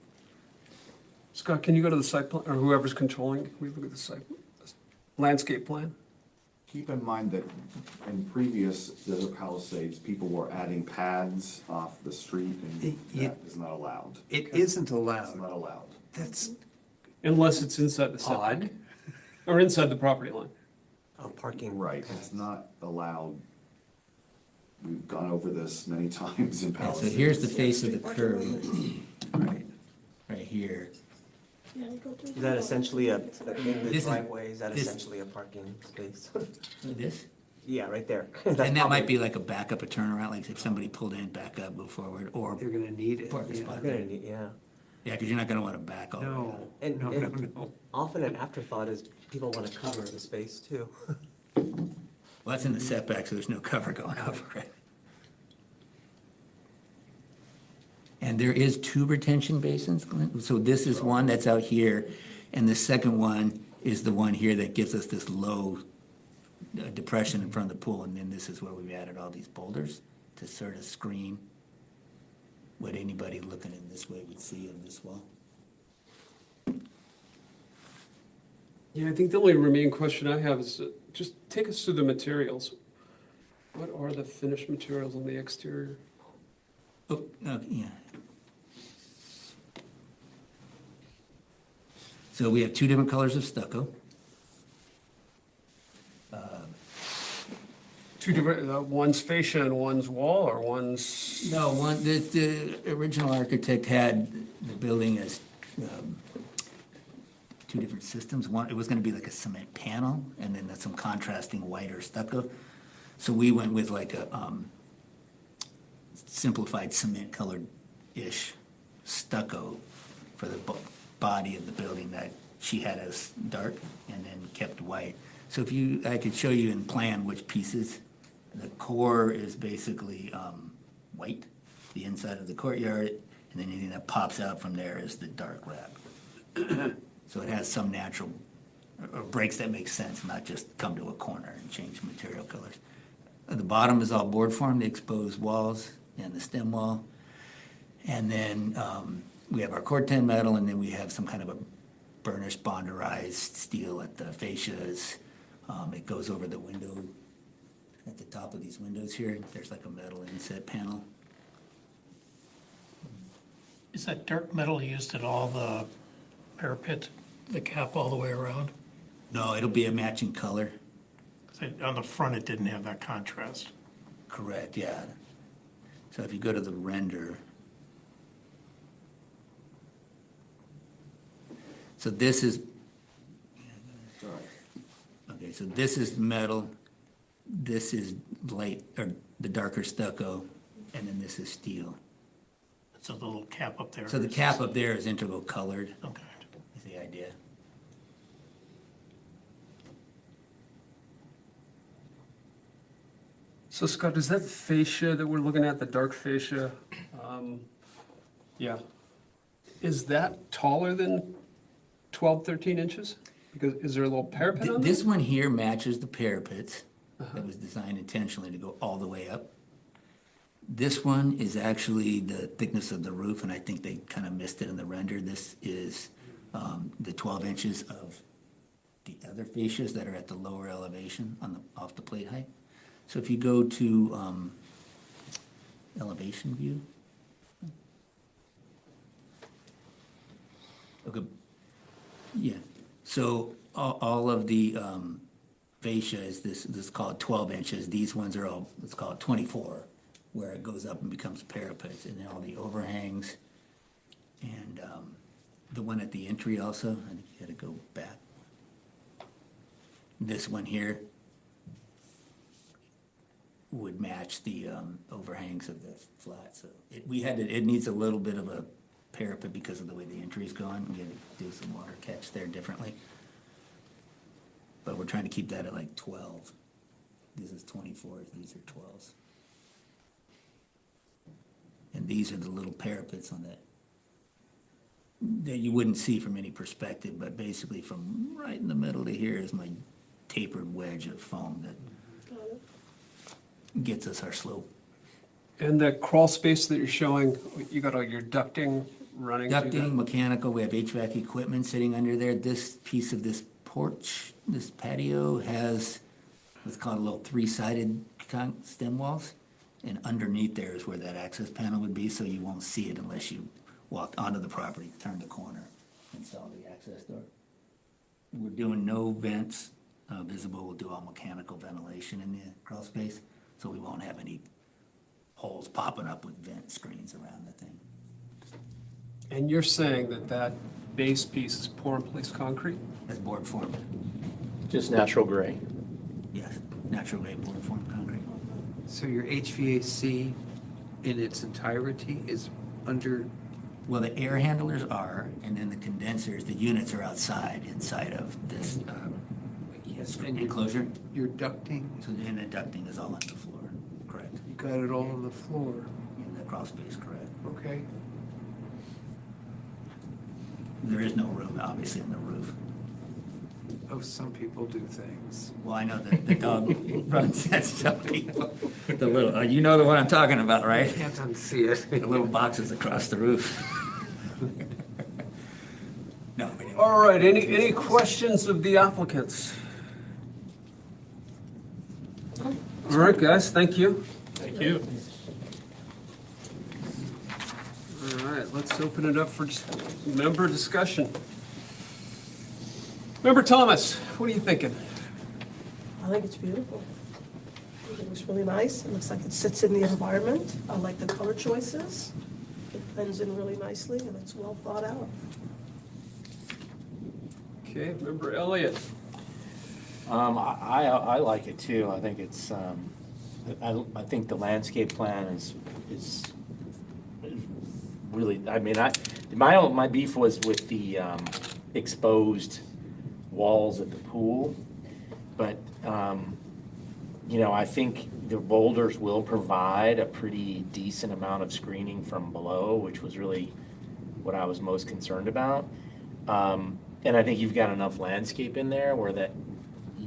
Scott, can you go to the site plan, or whoever's controlling, can we look at the site, landscape plan? Keep in mind that in previous Desert Palisades, people were adding pads off the street, and that is not allowed. It isn't It's allowed. not allowed. That's Unless it's inside the setback. odd. Or inside the property line. Parking. Right, it's not allowed. We've gone over this many times in Yeah, Palisades. so here's the face of the curve, right here. Yeah, you go through. Is that essentially in the This is- driveway, is that this- essentially a parking space? This? Yeah, right there. And that might be like a backup, a turnaround, like if somebody pulled in, back up, go forward, or They're gonna need it. park a yeah. spot there. Yeah. Yeah, because you're not gonna want to back all the way No, up. And, no, no, and no. often an afterthought is people want to cover the space too. Well, that's in the setback, so there's no cover going over it. And there is 2 retention basins, Glenn. So this is one that's out here, and the second one is the one here that gives us this low depression in front of the pool, and then this is where we've added all these boulders to sort of screen what anybody looking in this way would see in this wall. Yeah, I think the only remaining question I have is, just take us through the materials. What are the finished materials on the exterior? Oh, yeah. So we have 2 different colors of stucco. Two different, one's fascia and one's wall, or one's? No, the original architect had the building as two different systems. One, it was gonna be like a cement panel, and then some contrasting white or stucco. So we went with like a simplified cement colored-ish stucco for the body of the building that she had as dark and then kept white. So I could show you in plan which pieces. The core is basically white, the inside of the courtyard, and then anything that pops out from there is the dark wrap. So it has some natural, or breaks that make sense, not just come to a corner and change material colors. At the bottom is all board form, the exposed walls and the stem wall. And then we have our Corten metal, and then we have some kind of a burnished bonderized steel at the fascias. It goes over the window. At the top of these windows here, there's like a metal inset panel. Is that dark metal used at all the parapet, the cap all the way around? No, it'll be a matching color. 'Cause on the front, it didn't have that contrast. Correct, yeah. So if you go to the render. So this is, okay, so this is metal, this is light, or the darker stucco, and then this is steel. So the little cap up there. So the is- cap up there is integral colored, Okay. is the idea. So Scott, is that fascia that we're looking at, the dark fascia? Yeah. Is that taller than 12, 13 inches? Because, is there a little parapet on This there? one here matches the parapets that was designed intentionally to go all the way up. This one is actually the thickness of the roof, and I think they kind of missed it in the render. This is the 12 inches of the other fascias that are at the lower elevation on off the plate height. So if you go to elevation view. Okay, yeah, so all of the fascia is this is called 12 inches. These ones are all, let's call it 24, where it goes up and becomes parapets, and then all the overhangs. And the one at the entry also, I think you had to go back. This one here would match the overhangs of the flat, so it needs a little bit of a parapet because of the way the entry's going. We had to do some water catch there differently. But we're trying to keep that at like 12. This is 24s, these are 12s. And these are the little parapets on that you wouldn't see from any perspective, but basically from right in the middle to here is my tapered wedge of foam that gets us our slope. And the crawl space that you're showing, you got all your ducting running through that? Ducting, mechanical, we have HVAC equipment sitting under there. This piece of this porch, this patio has what's called a little three-sided stem walls. And underneath there is where that access panel would be, so you won't see it unless you walk onto the property, turn the corner, and saw the access door. We're doing no vents visible. We'll do all mechanical ventilation in the crawl space, so we won't have any holes popping up with vent screens around the thing. And you're saying that that base piece is pour-in-place concrete? That's board form. Just natural gray. Yes, natural grade board form concrete. So your HVAC in its entirety is under? Well, the air handlers are, and then the condensers, the units are outside, inside of this Yes, enclosure. Your ducting, So then the ducting is all on the floor, correct? you got it all on the floor. In the crawl space, correct? Okay. There is no room, obviously, on the roof. Oh, some people do things. Well, I know that the dog runs at some people. The little, you know the one I'm talking about, right? Can't unsee it. The little boxes across the roof. No, we didn't. All right, any questions of the applicants? All right, guys, thank you. Thank you. All right, let's open it up for member discussion. Member Thomas, what are you thinking? I think it's beautiful. It looks really nice. It looks like it sits in the environment. I like the color choices. It blends in really nicely, and it's well thought out. Okay, Member Elliott. I like it too. I think it's, I think the landscape plan is really, I mean, my beef was with the exposed walls at the pool. But, you know, I think the boulders will provide a pretty decent amount of screening from below, which was really what I was most concerned about. And I think you've got enough landscape in there where that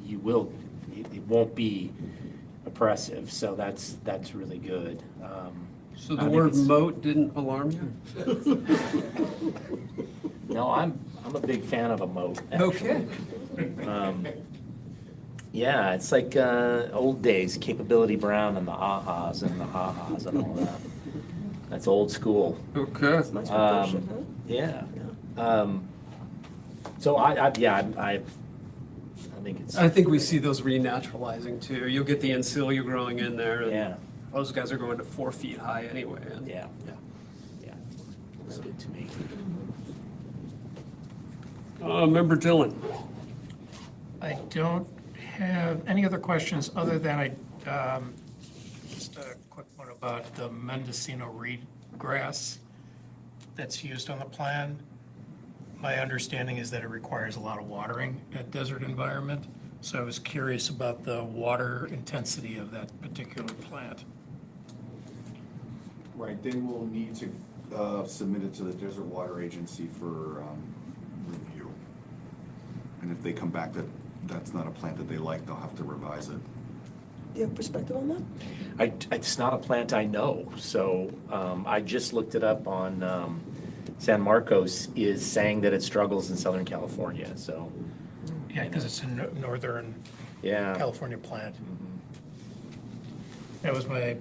it won't be oppressive, so that's really good. So the word moat didn't alarm you? No, I'm a big fan of a moat, actually. Okay. Yeah, it's like old days, Capability Brown and the ahas and the ha-has and all that. That's old school. Okay. Nice proportion, huh? Yeah. So I think it's. I think we see those renaturalizing too. You'll get the Encilia growing in there. And Yeah. those guys are going to 4 feet high anyway. And Yeah. Looks good to me. Member Dillon. I don't have any other questions other than just a quick one about the Mendocino reed grass that's used on the plan. My understanding is that it requires a lot of watering in a desert environment. So I was curious about the water intensity of that particular plant. Right, they will need to submit it to the Desert Water Agency for review. And if they come back that that's not a plant that they like, they'll have to revise it. Do you have perspective on that? It's not a plant I know, so I just looked it up on San Marcos is saying that it struggles in Southern California, so. Yeah, because it's a northern Yeah. California plant. That was my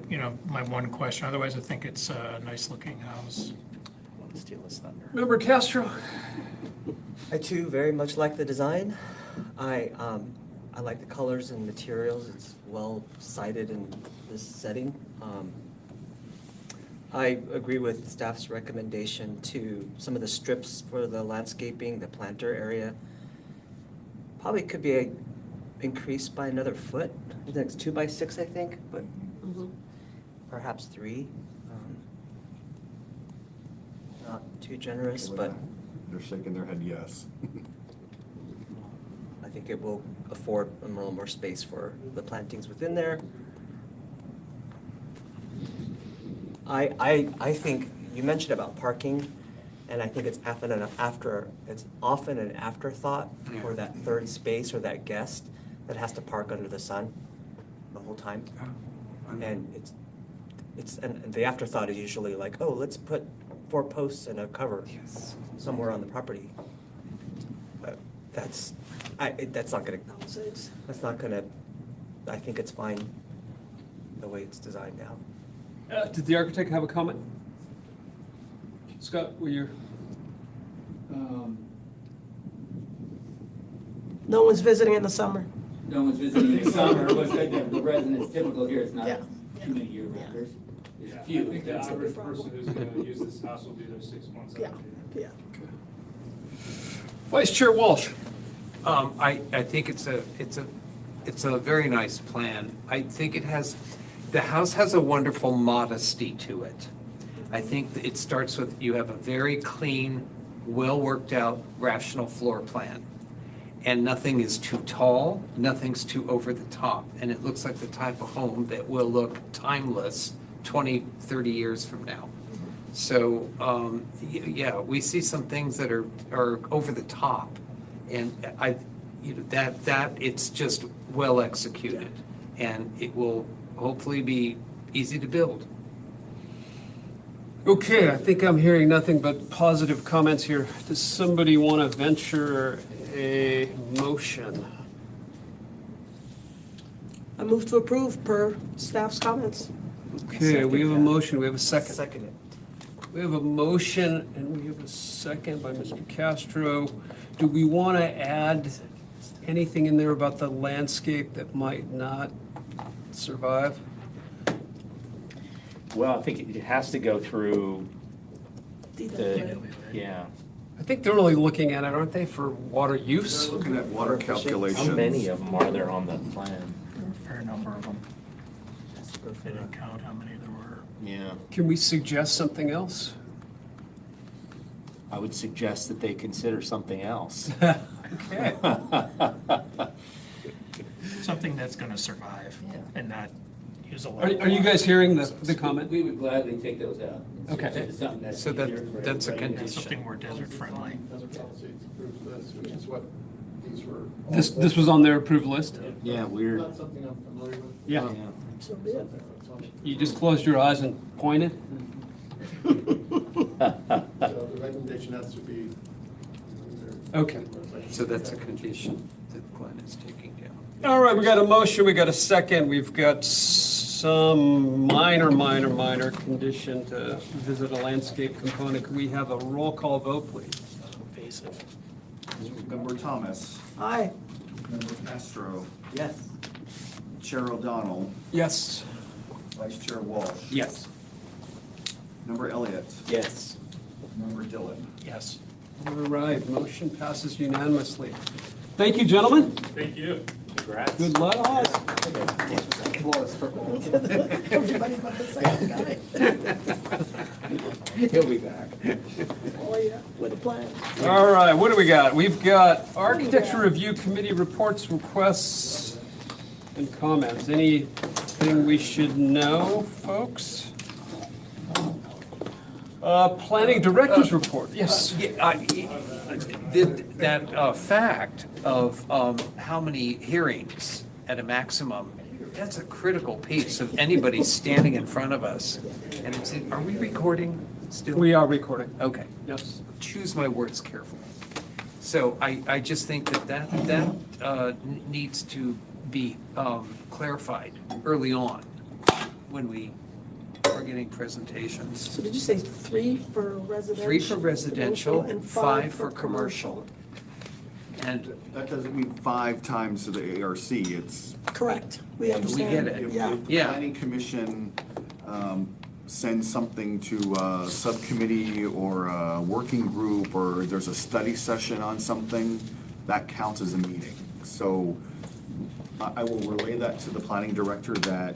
one question. Otherwise, I think it's a nice looking house. I want to steal his thunder. Member Castro. I too very much like the design. I like the colors and materials. It's well cited in this setting. I agree with staff's recommendation to some of the strips for the landscaping, the planter area. Probably could be increased by another foot. I think it's 2 by 6, I think, but perhaps 3. Not too generous, but They're shaking their head yes. I think it will afford a little more space for the plantings within there. I think you mentioned about parking, and I think it's often an afterthought for that third space or that guest that has to park under the sun the whole time. And and the afterthought is usually like, oh, let's put 4 posts and a cover somewhere on the property. But that's not gonna, I think it's fine the way it's designed now. Did the architect have a comment? Scott, were you? No one's visiting in the summer. No one's visiting in the summer, what's the residents typical here, it's not Yeah. too many year-rounders. There's a I few. think the average person who's gonna use this house will be there 6 months out Yeah, of the year. yeah. Vice Chair Walsh. I think it's a very nice plan. I think the house has a wonderful modesty to it. I think that it starts with, you have a very clean, well-worked-out, rational floor plan. And nothing is too tall, nothing's too over the top. And it looks like the type of home that will look timeless 20, 30 years from now. So, yeah, we see some things that are over the top. And that it's just well executed. And it will hopefully be easy to build. Okay, I think I'm hearing nothing but positive comments here. Does somebody want to venture a motion? I move to approve per staff's comments. Okay, we have a motion, we have a second. Second it. We have a motion and we have a second by Mr. Castro. Do we want to add anything in there about the landscape that might not survive? Well, I think it has to go through the, yeah. I think they're only looking at it, aren't they, for water use? Looking at water calculations. How many of them are there on the plan? There were a fair number of them. They didn't count how many there were. Yeah, Can we suggest something else? I would suggest that they consider something else. Okay. Something that's gonna survive and not use a lot. Are you guys hearing the comment? We would gladly take those out. Okay. Something that's So that- easier for that's a everybody. condition. Something more desert friendly. Which is what these were. This was on their approved list? Yeah, we're, Not something I'm familiar with. Yeah. So be it. You just closed your eyes and pointed? So the recommendation has to be. Okay. So that's a condition that Glenn is taking down. All right, we got a motion, we got a second, we've got some minor condition to visit a landscape component. Could we have a roll call vote, please? Invasive. Member Thomas, Aye. Member Castro, Yes. Chair O'Donnell, Yes. Vice Chair Walsh. Yes. Member Elliott, yes. Member Dillon. Yes. All right, motion passes unanimously. Thank you, gentlemen. Thank you. Congrats. Good luck. Everybody but the second guy. He'll be back. Oh, yeah, with a plan. All right, what do we got? We've got Architecture Review Committee reports, requests, and comments. Anything we should know, folks? Planning Director's report, yes. That fact of how many hearings at a maximum, that's a critical piece of anybody standing in front of us. And it's, are we recording still? We are recording. Okay. Yes. Choose my words carefully. So I just think that needs to be clarified early on when we are getting presentations. So did you say 3 for residential? 3 for residential, and 5 for commercial. And That doesn't mean 5 times to the ARC, it's. Correct, we understand. get it. If Yeah. the Yeah. planning commission sends something to a subcommittee or a working group, or there's a study session on something, that counts as a meeting. So I will relay that to the planning director that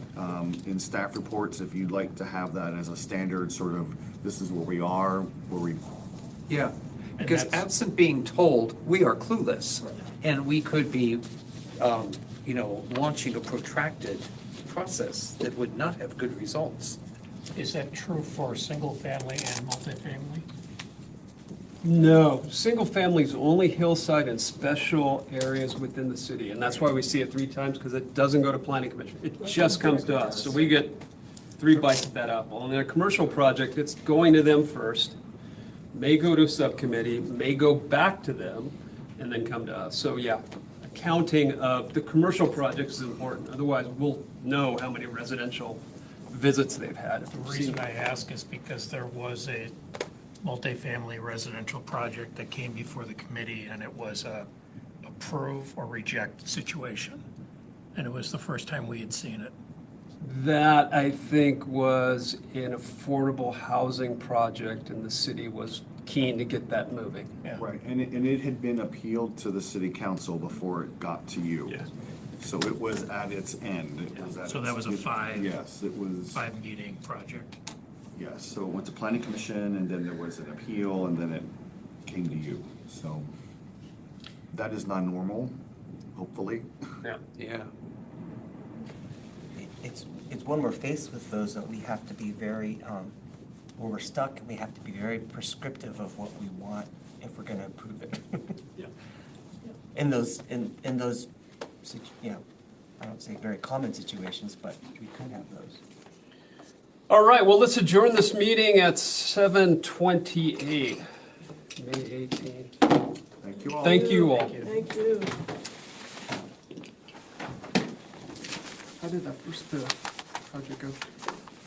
in staff reports, if you'd like to have that as a standard sort of, this is where we are, where we. yeah, because that's- absent being told, we are clueless. And we could be, launching a protracted process that would not have good results. Is that true for single family and multifamily? No, single families only hillside and special areas within the city, and that's why we see it 3 times, because it doesn't go to planning commission. It just comes to us, so we get 3 bites at that apple. And in a commercial project, it's going to them first, may go to a subcommittee, may go back to them, and then come to us. So yeah, accounting of the commercial projects is important, otherwise we'll know how many residential visits they've had. The reason I ask is because there was a multifamily residential project that came before the committee, and it was a approve or reject situation. And it was the first time we had seen it. That, I think, was an affordable housing project, and the city was keen to get that moving. Yeah. Right, and it had been appealed to the city council before it got to you. Yeah. So it was at its end. It was at So that its- was a 5 Yes, it was. 5-meeting project. Yes, so it went to planning commission, and then there was an appeal, and then it came to you. So that is not normal, hopefully. Yeah. Yeah. It's when we're faced with those that we have to be very, where we're stuck, we have to be very prescriptive of what we want if we're gonna approve it. Yeah. In those, I don't say very common situations, but we could have those. All right, well, let's adjourn this meeting at 7:28, May 18. Thank you all. Thank you all. Thank you. How did that first project go?